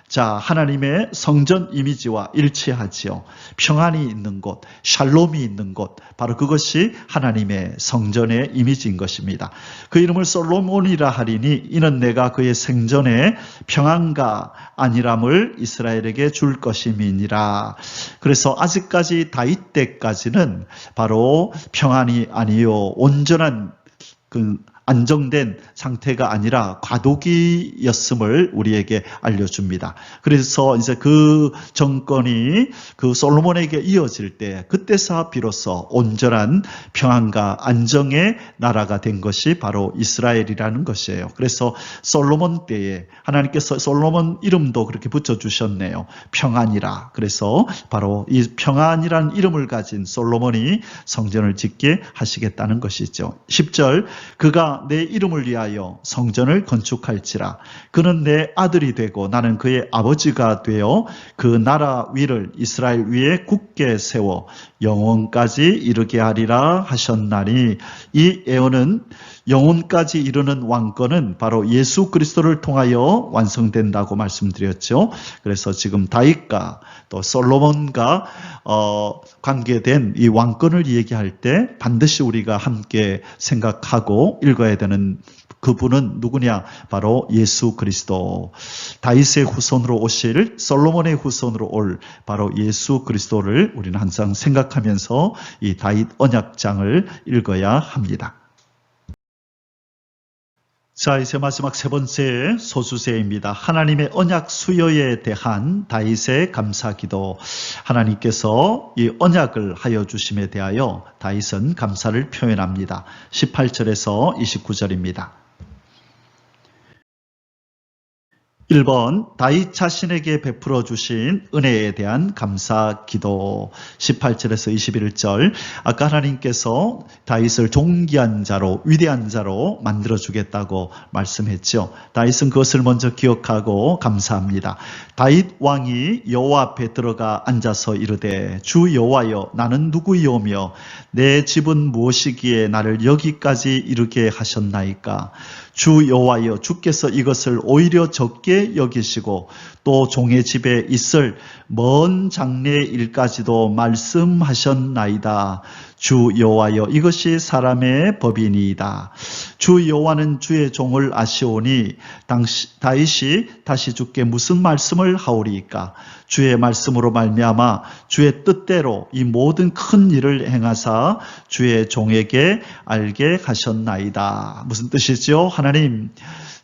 자, 하나님의 성전 이미지와 일치하지요. 평안이 있는 곳, 샬롬이 있는 곳, 바로 그것이 하나님의 성전의 이미지인 것입니다. 그 이름을 솔로몬이라 하리니 이는 내가 그의 생전에 평안과 안일함을 이스라엘에게 줄 것임이니라. 그래서 아직까지 다윗 때까지는 바로 평안이 아니요 온전한 안정된 상태가 아니라 과도기였음을 우리에게 알려줍니다. 그래서 이제 그 정권이 그 솔로몬에게 이어질 때 그때서 비로소 온전한 평안과 안정의 나라가 된 것이 바로 이스라엘이라는 것이에요. 그래서 솔로몬 때에 하나님께서 솔로몬 이름도 그렇게 붙여주셨네요. 평안이라. 그래서 바로 이 평안이라는 이름을 가진 솔로몬이 성전을 짓게 하시겠다는 것이죠. 10절 그가 내 이름을 위하여 성전을 건축할지라. 그는 내 아들이 되고 나는 그의 아버지가 되어 그 나라 위를 이스라엘 위에 굳게 세워 영원까지 이르게 하리라 하셨나니, 이 예언은 영혼까지 이르는 왕권은 바로 예수 그리스도를 통하여 완성된다고 말씀드렸죠. 그래서 지금 다윗과 또 솔로몬과 관계된 이 왕권을 얘기할 때 반드시 우리가 함께 생각하고 읽어야 되는 그분은 누구냐? 바로 예수 그리스도. 다윗의 후손으로 오실, 솔로몬의 후손으로 올 바로 예수 그리스도를 우리는 항상 생각하면서 이 다윗 언약장을 읽어야 합니다. 자, 이제 마지막 세 번째 소수세입니다. 하나님의 언약 수여에 대한 다윗의 감사기도. 하나님께서 이 언약을 하여 주심에 대하여 다윗은 감사를 표현합니다. 18절에서 29절입니다. 1번 다윗 자신에게 베풀어 주신 은혜에 대한 감사 기도. 18절에서 21절 아까 하나님께서 다윗을 존귀한 자로 위대한 자로 만들어 주겠다고 말씀했죠. 다윗은 그것을 먼저 기억하고 감사합니다. 다윗 왕이 여호와 앞에 들어가 앉아서 이르되 주 여호와여 나는 누구이오며 내 집은 무엇이기에 나를 여기까지 이르게 하셨나이까. 주 여호와여 주께서 이것을 오히려 적게 여기시고 또 종의 집에 있을 먼 장래의 일까지도 말씀하셨나이다. 주 여호와여 이것이 사람의 법이니이다. 주 여호와는 주의 종을 아시오니 다윗이 다시 주께 무슨 말씀을 하오리이까. 주의 말씀으로 말미암아 주의 뜻대로 이 모든 큰 일을 행하사 주의 종에게 알게 하셨나이다. 무슨 뜻이죠? 하나님,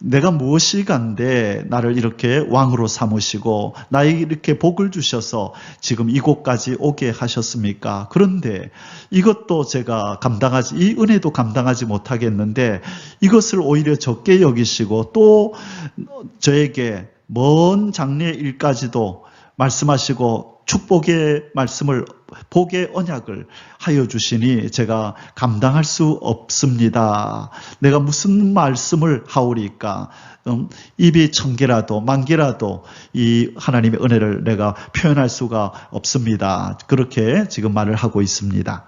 내가 무엇이 간데 나를 이렇게 왕으로 삼으시고 나에게 이렇게 복을 주셔서 지금 이곳까지 오게 하셨습니까? 그런데 이것도 제가 이 은혜도 감당하지 못하겠는데 이것을 오히려 적게 여기시고 또 저에게 먼 장래의 일까지도 말씀하시고 축복의 말씀을, 복의 언약을 하여 주시니 제가 감당할 수 없습니다. 내가 무슨 말씀을 하오리까? 입이 1000개라도 10,000개라도 이 하나님의 은혜를 내가 표현할 수가 없습니다. 그렇게 지금 말을 하고 있습니다.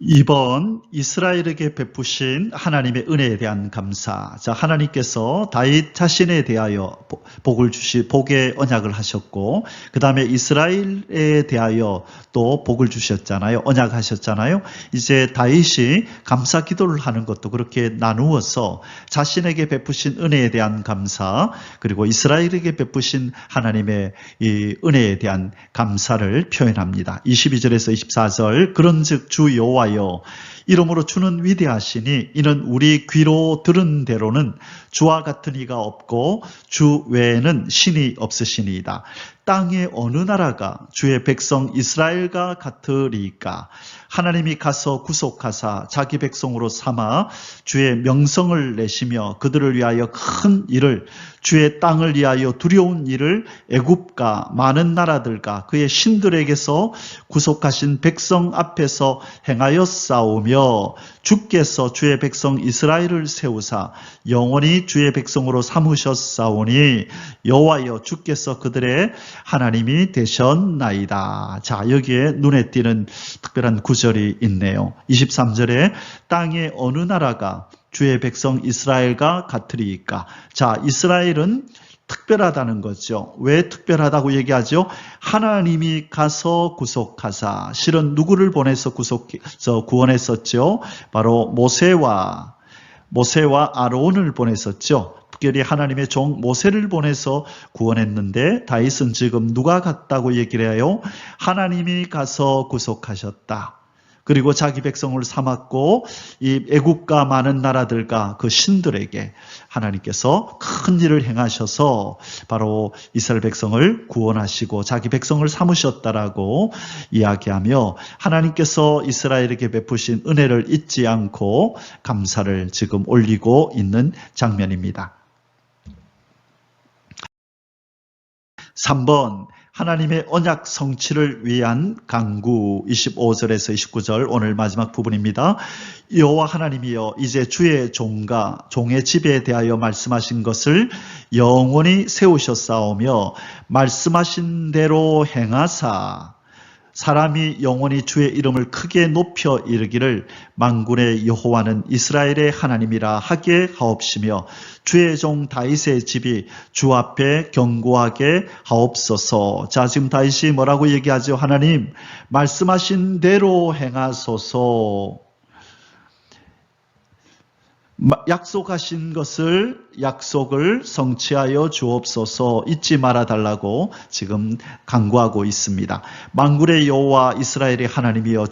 2번 이스라엘에게 베푸신 하나님의 은혜에 대한 감사. 자, 하나님께서 다윗 자신에 대하여 복의 언약을 하셨고 그 다음에 이스라엘에 대하여 또 복을 주셨잖아요. 언약하셨잖아요. 이제 다윗이 감사 기도를 하는 것도 그렇게 나누어서 자신에게 베푸신 은혜에 대한 감사, 그리고 이스라엘에게 베푸신 하나님의 이 은혜에 대한 감사를 표현합니다. 22절에서 24절 그런즉 주 여호와 이러므로 주는 위대하시니 이는 우리 귀로 들은 대로는 주와 같은 이가 없고 주 외에는 신이 없으시니이다. 땅의 어느 나라가 주의 백성 이스라엘과 같으리까? 하나님이 가서 구속하사 자기 백성으로 삼아 주의 명성을 내시며 그들을 위하여 큰 일을, 주의 땅을 위하여 두려운 일을 애굽과 많은 나라들과 그의 신들에게서 구속하신 백성 앞에서 행하여 싸우며, 주께서 주의 백성 이스라엘을 세우사 영원히 주의 백성으로 삼으셨사오니 여호와여 주께서 그들의 하나님이 되셨나이다. 자, 여기에 눈에 띄는 특별한 구절이 있네요. 23절에 땅의 어느 나라가 주의 백성 이스라엘과 같으리까? 자, 이스라엘은 특별하다는 거죠. 왜 특별하다고 얘기하죠? 하나님이 가서 구속하사, 실은 누구를 보내서 구원했었죠? 바로 모세와 아론을 보냈었죠. 특별히 하나님의 종 모세를 보내서 구원했는데, 다윗은 지금 누가 갔다고 얘기를 해요? 하나님이 가서 구속하셨다. 그리고 자기 백성을 삼았고 이 애국과 많은 나라들과 그 신들에게 하나님께서 큰 일을 행하셔서 바로 이스라엘 백성을 구원하시고 자기 백성을 삼으셨다라고 이야기하며, 하나님께서 이스라엘에게 베푸신 은혜를 잊지 않고 감사를 지금 올리고 있는 장면입니다. 3번, 하나님의 언약 성취를 위한 간구. 25절에서 29절 오늘 마지막 부분입니다. 여호와 하나님이여 이제 주의 종과 종의 집에 대하여 말씀하신 것을 영원히 세우셨사오며 말씀하신 대로 행하사 사람이 영원히 주의 이름을 크게 높여 이르기를 만군의 여호와는 이스라엘의 하나님이라 하게 하옵시며 주의 종 다윗의 집이 주 앞에 견고하게 하옵소서. 자, 지금 다윗이 뭐라고 얘기하죠? 하나님 말씀하신 대로 행하소서. 약속하신 약속을 성취하여 주옵소서, 잊지 말아달라고 지금 간구하고 있습니다. 만군의 여호와 이스라엘의 하나님이여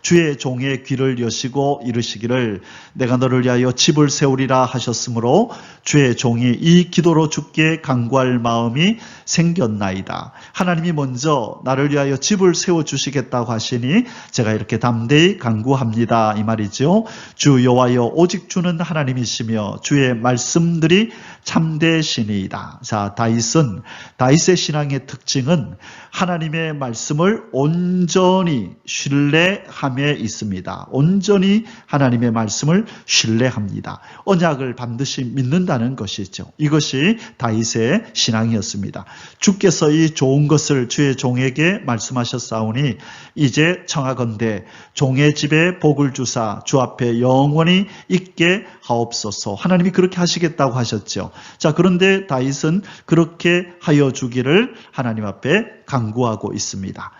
주의 종의 귀를 여시고 이르시기를 내가 너를 위하여 집을 세우리라 하셨으므로 주의 종이 이 기도로 주께 간구할 마음이 생겼나이다. 하나님이 먼저 나를 위하여 집을 세워주시겠다고 하시니 제가 이렇게 담대히 간구합니다, 이 말이죠. 주 여호와여 오직 주는 하나님이시며 주의 말씀들이 참되시니이다. 자, 다윗의 신앙의 특징은 하나님의 말씀을 온전히 신뢰함에 있습니다. 온전히 하나님의 말씀을 신뢰합니다. 언약을 반드시 믿는다는 것이죠. 이것이 다윗의 신앙이었습니다. 주께서 이 좋은 것을 주의 종에게 말씀하셨사오니 이제 청하건대 종의 집에 복을 주사 주 앞에 영원히 있게 하옵소서. 하나님이 그렇게 하시겠다고 하셨죠. 자, 그런데 다윗은 그렇게 하여 주기를 하나님 앞에 간구하고 있습니다.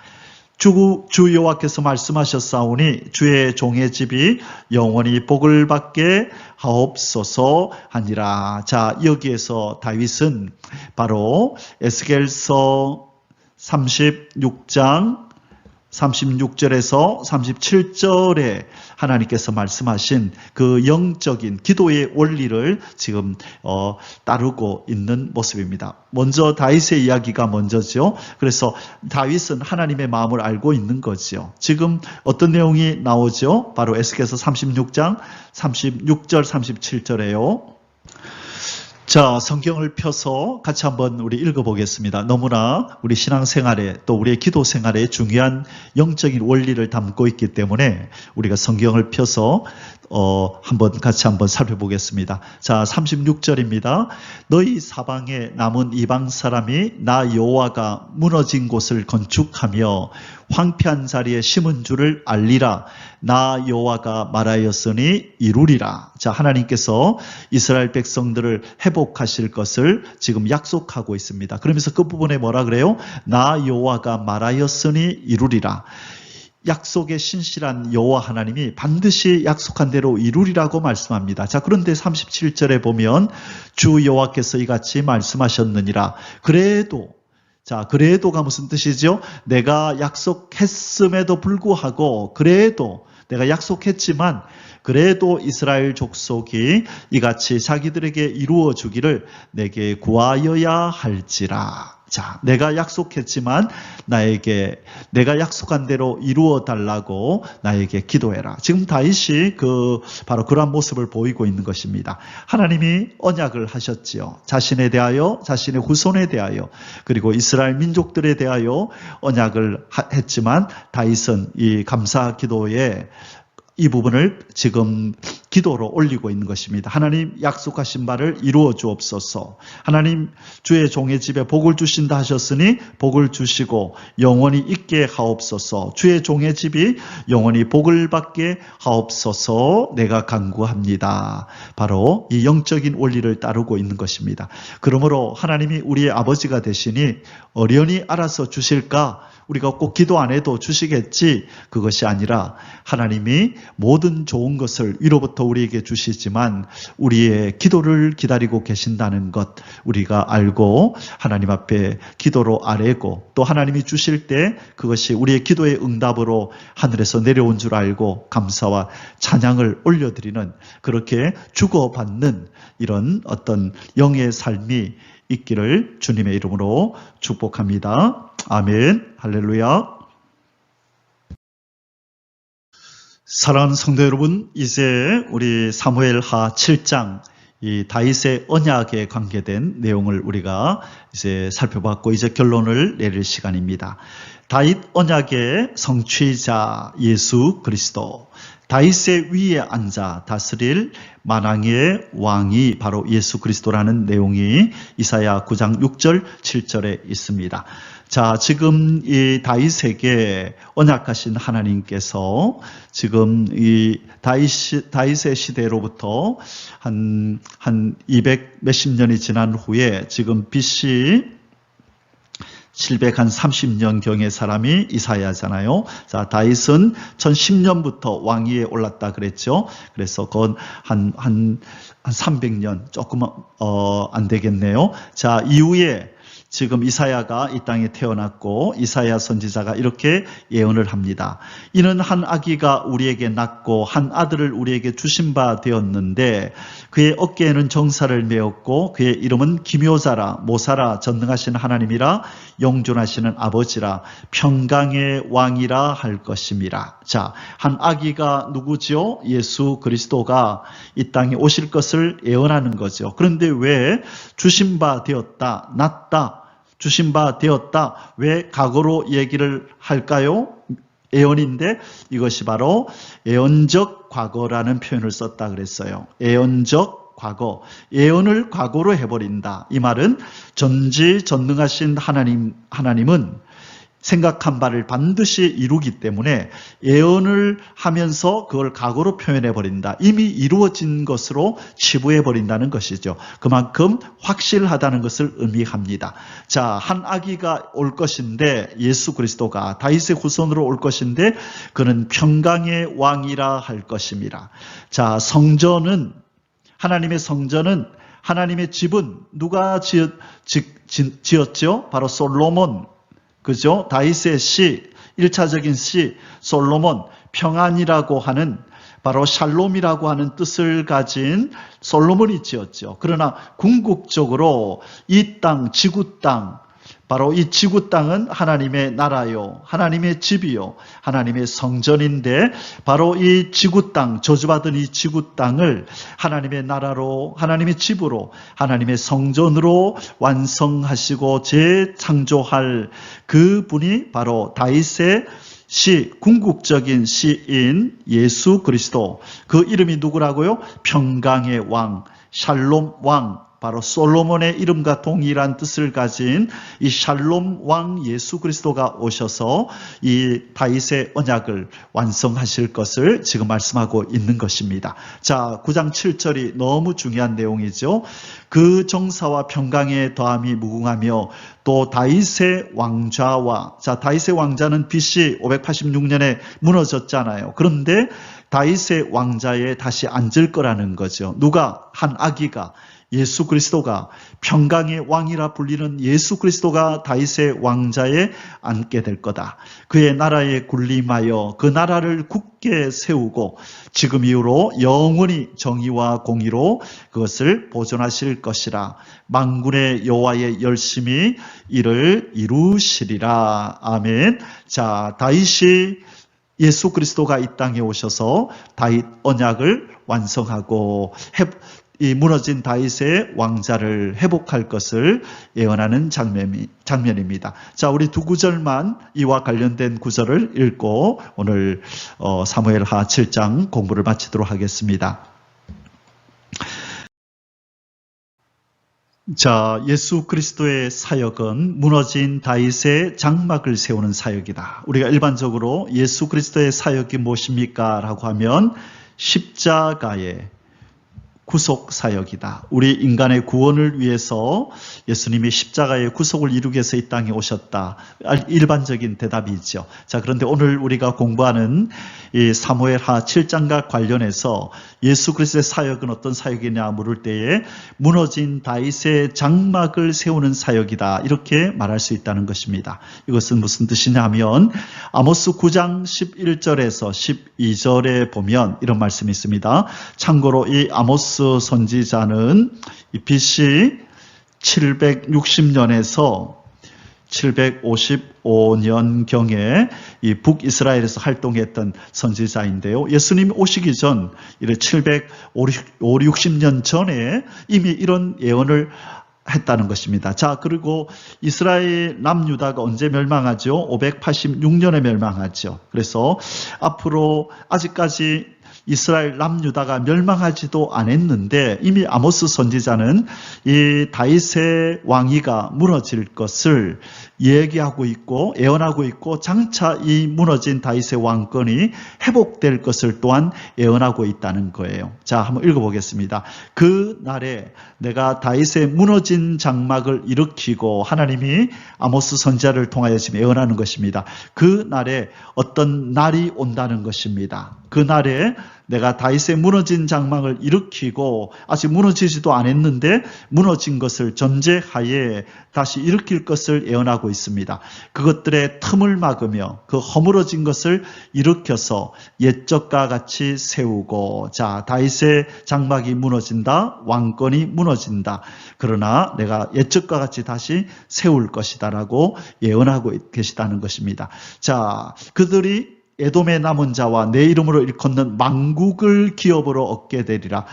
주 여호와께서 말씀하셨사오니 주의 종의 집이 영원히 복을 받게 하옵소서 하니라. 자, 여기에서 다윗은 바로 에스겔서 36장 36절에서 37절에 하나님께서 말씀하신 그 영적인 기도의 원리를 지금 따르고 있는 모습입니다. 먼저 다윗의 이야기가 먼저죠. 그래서 다윗은 하나님의 마음을 알고 있는 거죠. 지금 어떤 내용이 나오죠? 바로 에스겔서 36장 36절 37절에요. 자, 성경을 펴서 같이 한번 우리 읽어보겠습니다. 너무나 우리 신앙생활에 또 우리의 기도 생활에 중요한 영적인 원리를 담고 있기 때문에 우리가 성경을 펴서 같이 한번 살펴보겠습니다. 자, 36절입니다. 너희 사방에 남은 이방 사람이 나 여호와가 무너진 곳을 건축하며 황폐한 자리에 심은 줄을 알리라. 나 여호와가 말하였으니 이루리라. 자, 하나님께서 이스라엘 백성들을 회복하실 것을 지금 약속하고 있습니다. 그러면서 그 부분에 뭐라 그래요? 나 여호와가 말하였으니 이루리라. 약속의 신실한 여호와 하나님이 반드시 약속한 대로 이루리라고 말씀합니다. 자, 그런데 37절에 보면 주 여호와께서 이같이 말씀하셨느니라. 그래도가 무슨 뜻이죠? 내가 약속했음에도 불구하고 내가 약속했지만 그래도 이스라엘 족속이 이같이 자기들에게 이루어 주기를 내게 구하여야 할지라. 자, 내가 약속했지만 내가 약속한 대로 이루어 달라고 나에게 기도해라. 지금 다윗이 바로 그러한 모습을 보이고 있는 것입니다. 하나님이 언약을 하셨지요. 자신에 대하여, 자신의 후손에 대하여, 그리고 이스라엘 민족들에 대하여 언약을 했지만 다윗은 이 감사 기도에 이 부분을 지금 기도로 올리고 있는 것입니다. 하나님 약속하신 바를 이루어 주옵소서. 하나님 주의 종의 집에 복을 주신다 하셨으니 복을 주시고 영원히 있게 하옵소서. 주의 종의 집이 영원히 복을 받게 하옵소서. 내가 간구합니다. 바로 이 영적인 원리를 따르고 있는 것입니다. 그러므로 하나님이 우리의 아버지가 되시니 어련히 알아서 주실까? 우리가 꼭 기도 안 해도 주시겠지, 그것이 아니라 하나님이 모든 좋은 것을 위로부터 우리에게 주시지만 우리의 기도를 기다리고 계신다는 것 우리가 알고 하나님 앞에 기도로 아뢰고, 또 하나님이 주실 때 그것이 우리의 기도의 응답으로 하늘에서 내려온 줄 알고 감사와 찬양을 올려드리는, 그렇게 주고받는 이런 어떤 영의 삶이 있기를 주님의 이름으로 축복합니다. 아멘. 할렐루야. 사랑하는 성도 여러분, 이제 우리 사무엘하 7장 이 다윗의 언약에 관계된 내용을 우리가 이제 살펴봤고, 이제 결론을 내릴 시간입니다. 다윗 언약의 성취자 예수 그리스도, 다윗의 위에 앉아 다스릴 만왕의 왕이 바로 예수 그리스도라는 내용이 이사야 9장 6절 7절에 있습니다. 자, 지금 이 다윗에게 언약하신 하나님께서 지금 이 다윗의 시대로부터 한 200 몇십 년이 지난 후에 지금 BC 730년경의 사람이 이사야잖아요. 자, 다윗은 1010년부터 왕위에 올랐다 그랬죠. 그래서 그건 한 300년 조금 안 되겠네요. 자, 이후에 지금 이사야가 이 땅에 태어났고, 이사야 선지자가 이렇게 예언을 합니다. 이는 한 아기가 우리에게 낳고 한 아들을 우리에게 주신 바 되었는데 그의 어깨에는 정사를 메었고 그의 이름은 기묘자라, 모사라, 전능하신 하나님이라, 영존하시는 아버지라, 평강의 왕이라 할 것임이라. 자, 한 아기가 누구죠? 예수 그리스도가 이 땅에 오실 것을 예언하는 거죠. 그런데 왜 주신 바 되었다, 낳다, 주신 바 되었다, 왜 과거로 얘기를 할까요? 예언인데 이것이 바로 예언적 과거라는 표현을 썼다 그랬어요. 예언적 과거, 예언을 과거로 해버린다. 이 말은 전지전능하신 하나님은 생각한 바를 반드시 이루기 때문에 예언을 하면서 그걸 과거로 표현해버린다. 이미 이루어진 것으로 치부해버린다는 것이죠. 그만큼 확실하다는 것을 의미합니다. 자, 한 아기가 올 것인데, 예수 그리스도가 다윗의 후손으로 올 것인데 그는 평강의 왕이라 할 것입니다. 자, 하나님의 성전은, 하나님의 집은 누가 지었죠? 바로 솔로몬. 그죠? 다윗의 시, 1차적인 시, 솔로몬, 평안이라고 하는, 바로 샬롬이라고 하는 뜻을 가진 솔로몬이 지었죠. 그러나 궁극적으로 이 땅, 지구 땅, 바로 이 지구 땅은 하나님의 나라요, 하나님의 집이요, 하나님의 성전인데, 바로 이 지구 땅, 저주받은 이 지구 땅을 하나님의 나라로, 하나님의 집으로, 하나님의 성전으로 완성하시고 재창조할 그 분이 바로 다윗의 궁극적인 시인 예수 그리스도. 그 이름이 누구라고요? 평강의 왕, 샬롬 왕, 바로 솔로몬의 이름과 동일한 뜻을 가진 이 샬롬 왕 예수 그리스도가 오셔서 이 다윗의 언약을 완성하실 것을 지금 말씀하고 있는 것입니다. 자, 9장 7절이 너무 중요한 내용이죠. 그 정사와 평강의 더함이 무궁하며 또 다윗의 왕좌와, 자, 다윗의 왕자는 BC 586년에 무너졌잖아요. 그런데 다윗의 왕자에 다시 앉을 거라는 거죠. 누가? 한 아기가, 예수 그리스도가, 평강의 왕이라 불리는 예수 그리스도가 다윗의 왕자에 앉게 될 거다. 그의 나라에 군림하여 그 나라를 굳게 세우고 지금 이후로 영원히 정의와 공의로 그것을 보존하실 것이라. 만군의 여호와의 열심히 이를 이루시리라. 아멘. 자, 다윗이 예수 그리스도가 이 땅에 오셔서 다윗 언약을 완성하고 이 무너진 다윗의 왕자를 회복할 것을 예언하는 장면입니다. 자, 우리 두 구절만 이와 관련된 구절을 읽고 오늘 사무엘하 7장 공부를 마치도록 하겠습니다. 자, 예수 그리스도의 사역은 무너진 다윗의 장막을 세우는 사역이다. 우리가 일반적으로 예수 그리스도의 사역이 무엇입니까? 라고 하면 십자가의 구속 사역이다. 우리 인간의 구원을 위해서 예수님이 십자가의 구속을 이루기 위해서 이 땅에 오셨다. 일반적인 대답이죠. 자, 그런데 오늘 우리가 공부하는 이 사무엘하 7장과 관련해서 예수 그리스도의 사역은 어떤 사역이냐 물을 때에 무너진 다윗의 장막을 세우는 사역이다. 이렇게 말할 수 있다는 것입니다. 이것은 무슨 뜻이냐 하면 아모스 9장 11절에서 12절에 보면 이런 말씀이 있습니다. 참고로 이 아모스 선지자는 BC 760년에서 755년경에 이 북이스라엘에서 활동했던 선지자인데요. 예수님이 오시기 전 750년 전에 이미 이런 예언을 했다는 것입니다. 자, 그리고 이스라엘 남유다가 언제 멸망하죠? 586년에 멸망하죠. 그래서 앞으로 아직까지 이스라엘 남유다가 멸망하지도 않았는데 이미 아모스 선지자는 이 다윗의 왕위가 무너질 것을 얘기하고 있고 예언하고 있고 장차 이 무너진 다윗의 왕권이 회복될 것을 또한 예언하고 있다는 거예요. 자, 한번 읽어보겠습니다. 그 날에 내가 다윗의 무너진 장막을 일으키고, 하나님이 아모스 선지자를 통하여 지금 예언하는 것입니다. 그 날에 어떤 날이 온다는 것입니다. 그 날에 내가 다윗의 무너진 장막을 일으키고, 아직 무너지지도 않았는데 무너진 것을 전제하에 다시 일으킬 것을 예언하고 있습니다. 그것들의 틈을 막으며 그 허물어진 것을 일으켜서 옛적과 같이 세우고, 자, 다윗의 장막이 무너진다, 왕권이 무너진다. 그러나 내가 옛적과 같이 다시 세울 것이다라고 예언하고 계시다는 것입니다. 자, 그들이 에돔의 남은 자와 내 이름으로 일컫는 만국을 기업으로 얻게 되리라.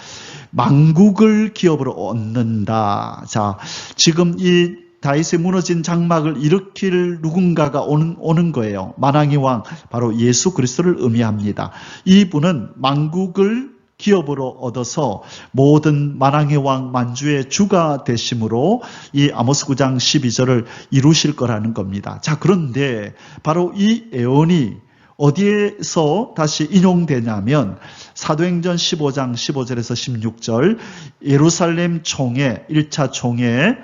만국을 기업으로 얻는다. 자, 지금 이 다윗의 무너진 장막을 일으킬 누군가가 오는 거예요. 만왕의 왕, 바로 예수 그리스도를 의미합니다. 이분은 만국을 기업으로 얻어서 모든 만왕의 왕 만주의 주가 되심으로 이 아모스 9장 12절을 이루실 거라는 겁니다. 자, 그런데 바로 이 예언이 어디에서 다시 인용되냐면 사도행전 15장 15절에서 16절 예루살렘 총회, 1차 총회,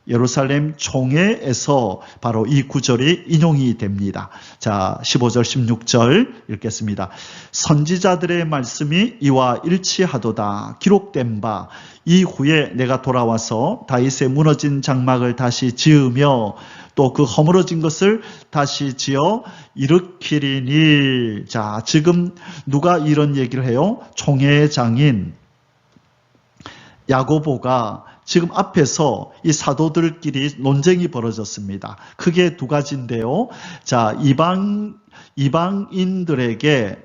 예루살렘 총회에서 바로 이 구절이 인용이 됩니다. 자, 15절 16절 읽겠습니다. 선지자들의 말씀이 이와 일치하도다. 기록된 바 이후에 내가 돌아와서 다윗의 무너진 장막을 다시 지으며 또 그 허물어진 것을 다시 지어 일으키리니. 자, 지금 누가 이런 얘기를 해요? 총회장인 야고보가 지금 앞에서 이 사도들끼리 논쟁이 벌어졌습니다. 크게 두 가지인데요. 자, 이방인들에게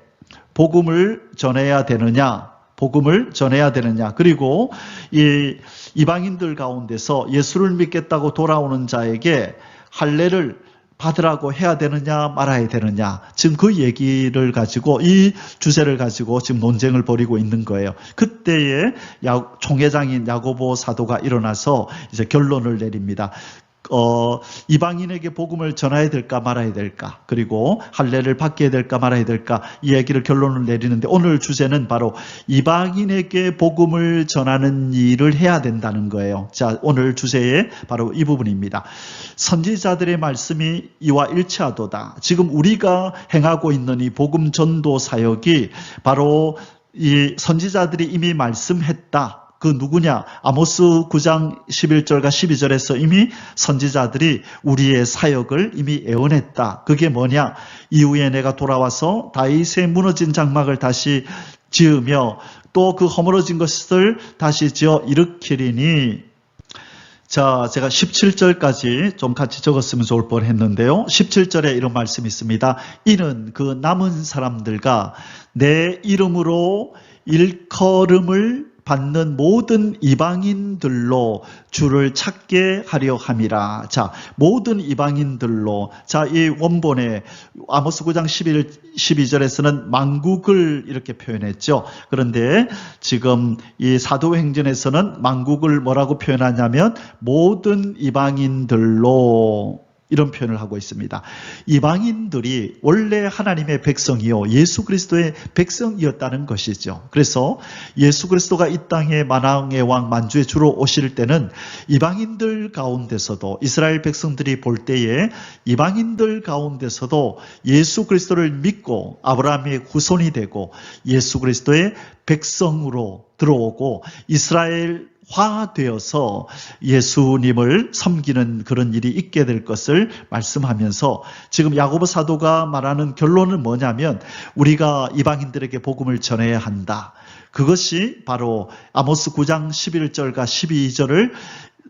복음을 전해야 되느냐, 그리고 이 이방인들 가운데서 예수를 믿겠다고 돌아오는 자에게 할례를 받으라고 해야 되느냐 말아야 되느냐, 지금 그 얘기를 가지고, 이 주제를 가지고 지금 논쟁을 벌이고 있는 거예요. 그때에 총회장인 야고보 사도가 일어나서 이제 결론을 내립니다. 이방인에게 복음을 전해야 될까 말아야 될까, 그리고 할례를 받게 될까 말아야 될까, 이 얘기를 결론을 내리는데, 오늘 주제는 바로 이방인에게 복음을 전하는 일을 해야 된다는 거예요. 자, 오늘 주제의 바로 이 부분입니다. 선지자들의 말씀이 이와 일치하도다. 지금 우리가 행하고 있는 이 복음 전도 사역이 바로 이 선지자들이 이미 말씀했다. 그 누구냐? 아모스 9장 11절과 12절에서 이미 선지자들이 우리의 사역을 이미 예언했다. 그게 뭐냐? 이후에 내가 돌아와서 다윗의 무너진 장막을 다시 지으며 또 그 허물어진 것을 다시 지어 일으키리니. 자, 제가 17절까지 좀 같이 적었으면 좋을 뻔했는데요. 17절에 이런 말씀이 있습니다. 이는 그 남은 사람들과 내 이름으로 일컬음을 받는 모든 이방인들로 주를 찾게 하려 함이라. 자, 모든 이방인들로. 자, 이 원본에 아모스 9장 12절에서는 만국을 이렇게 표현했죠. 그런데 지금 이 사도행전에서는 만국을 뭐라고 표현하냐면 모든 이방인들로 이런 표현을 하고 있습니다. 이방인들이 원래 하나님의 백성이요, 예수 그리스도의 백성이었다는 것이죠. 그래서 예수 그리스도가 이 땅에 만왕의 왕 만주의 주로 오실 때는 이방인들 가운데서도, 이스라엘 백성들이 볼 때에 이방인들 가운데서도 예수 그리스도를 믿고 아브라함의 후손이 되고 예수 그리스도의 백성으로 들어오고 이스라엘 화되어서 예수님을 섬기는 그런 일이 있게 될 것을 말씀하면서, 지금 야고보 사도가 말하는 결론은 뭐냐면 우리가 이방인들에게 복음을 전해야 한다. 그것이 바로 아모스 9장 11절과 12절을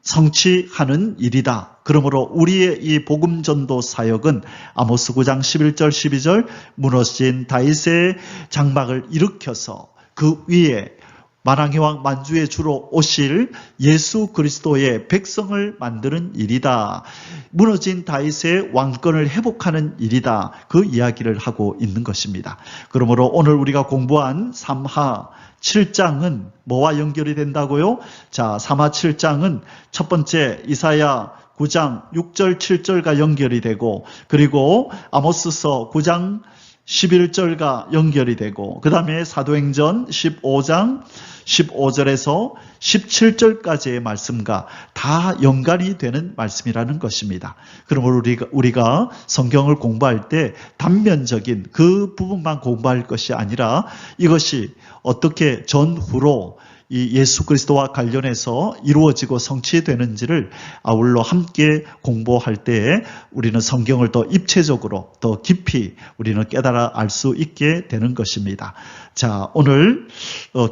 성취하는 일이다. 그러므로 우리의 이 복음 전도 사역은 아모스 9장 11절 12절 무너진 다윗의 장막을 일으켜서 그 위에 만왕의 왕 만주의 주로 오실 예수 그리스도의 백성을 만드는 일이다. 무너진 다윗의 왕권을 회복하는 일이다. 그 이야기를 하고 있는 것입니다. 그러므로 오늘 우리가 공부한 3하 7장은 뭐와 연결이 된다고요? 자, 3하 7장은 첫 번째 이사야 9장 6절 7절과 연결이 되고, 그리고 아모스서 9장 11절과 연결이 되고, 그 다음에 사도행전 15장 15절에서 17절까지의 말씀과 다 연관이 되는 말씀이라는 것입니다. 그러므로 우리가 성경을 공부할 때 단면적인 그 부분만 공부할 것이 아니라 이것이 어떻게 전후로 이 예수 그리스도와 관련해서 이루어지고 성취되는지를 아울러 함께 공부할 때에 우리는 성경을 더 입체적으로 더 깊이 우리는 깨달아 알 수 있게 되는 것입니다. 자, 오늘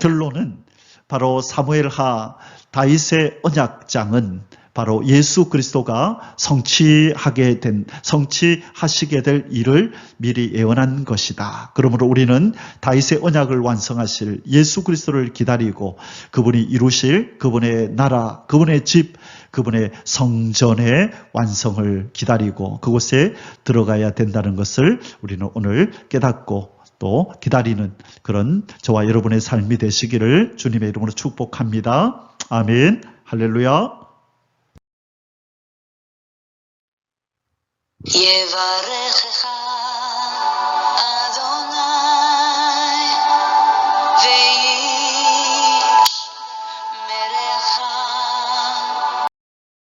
결론은 바로 사무엘하 다윗의 언약장은 바로 예수 그리스도가 성취하시게 될 일을 미리 예언한 것이다. 그러므로 우리는 다윗의 언약을 완성하실 예수 그리스도를 기다리고 그분이 이루실 그분의 나라, 그분의 집, 그분의 성전의 완성을 기다리고 그곳에 들어가야 된다는 것을 우리는 오늘 깨닫고 또 기다리는 그런 저와 여러분의 삶이 되시기를 주님의 이름으로 축복합니다. 아멘. 할렐루야. יברכך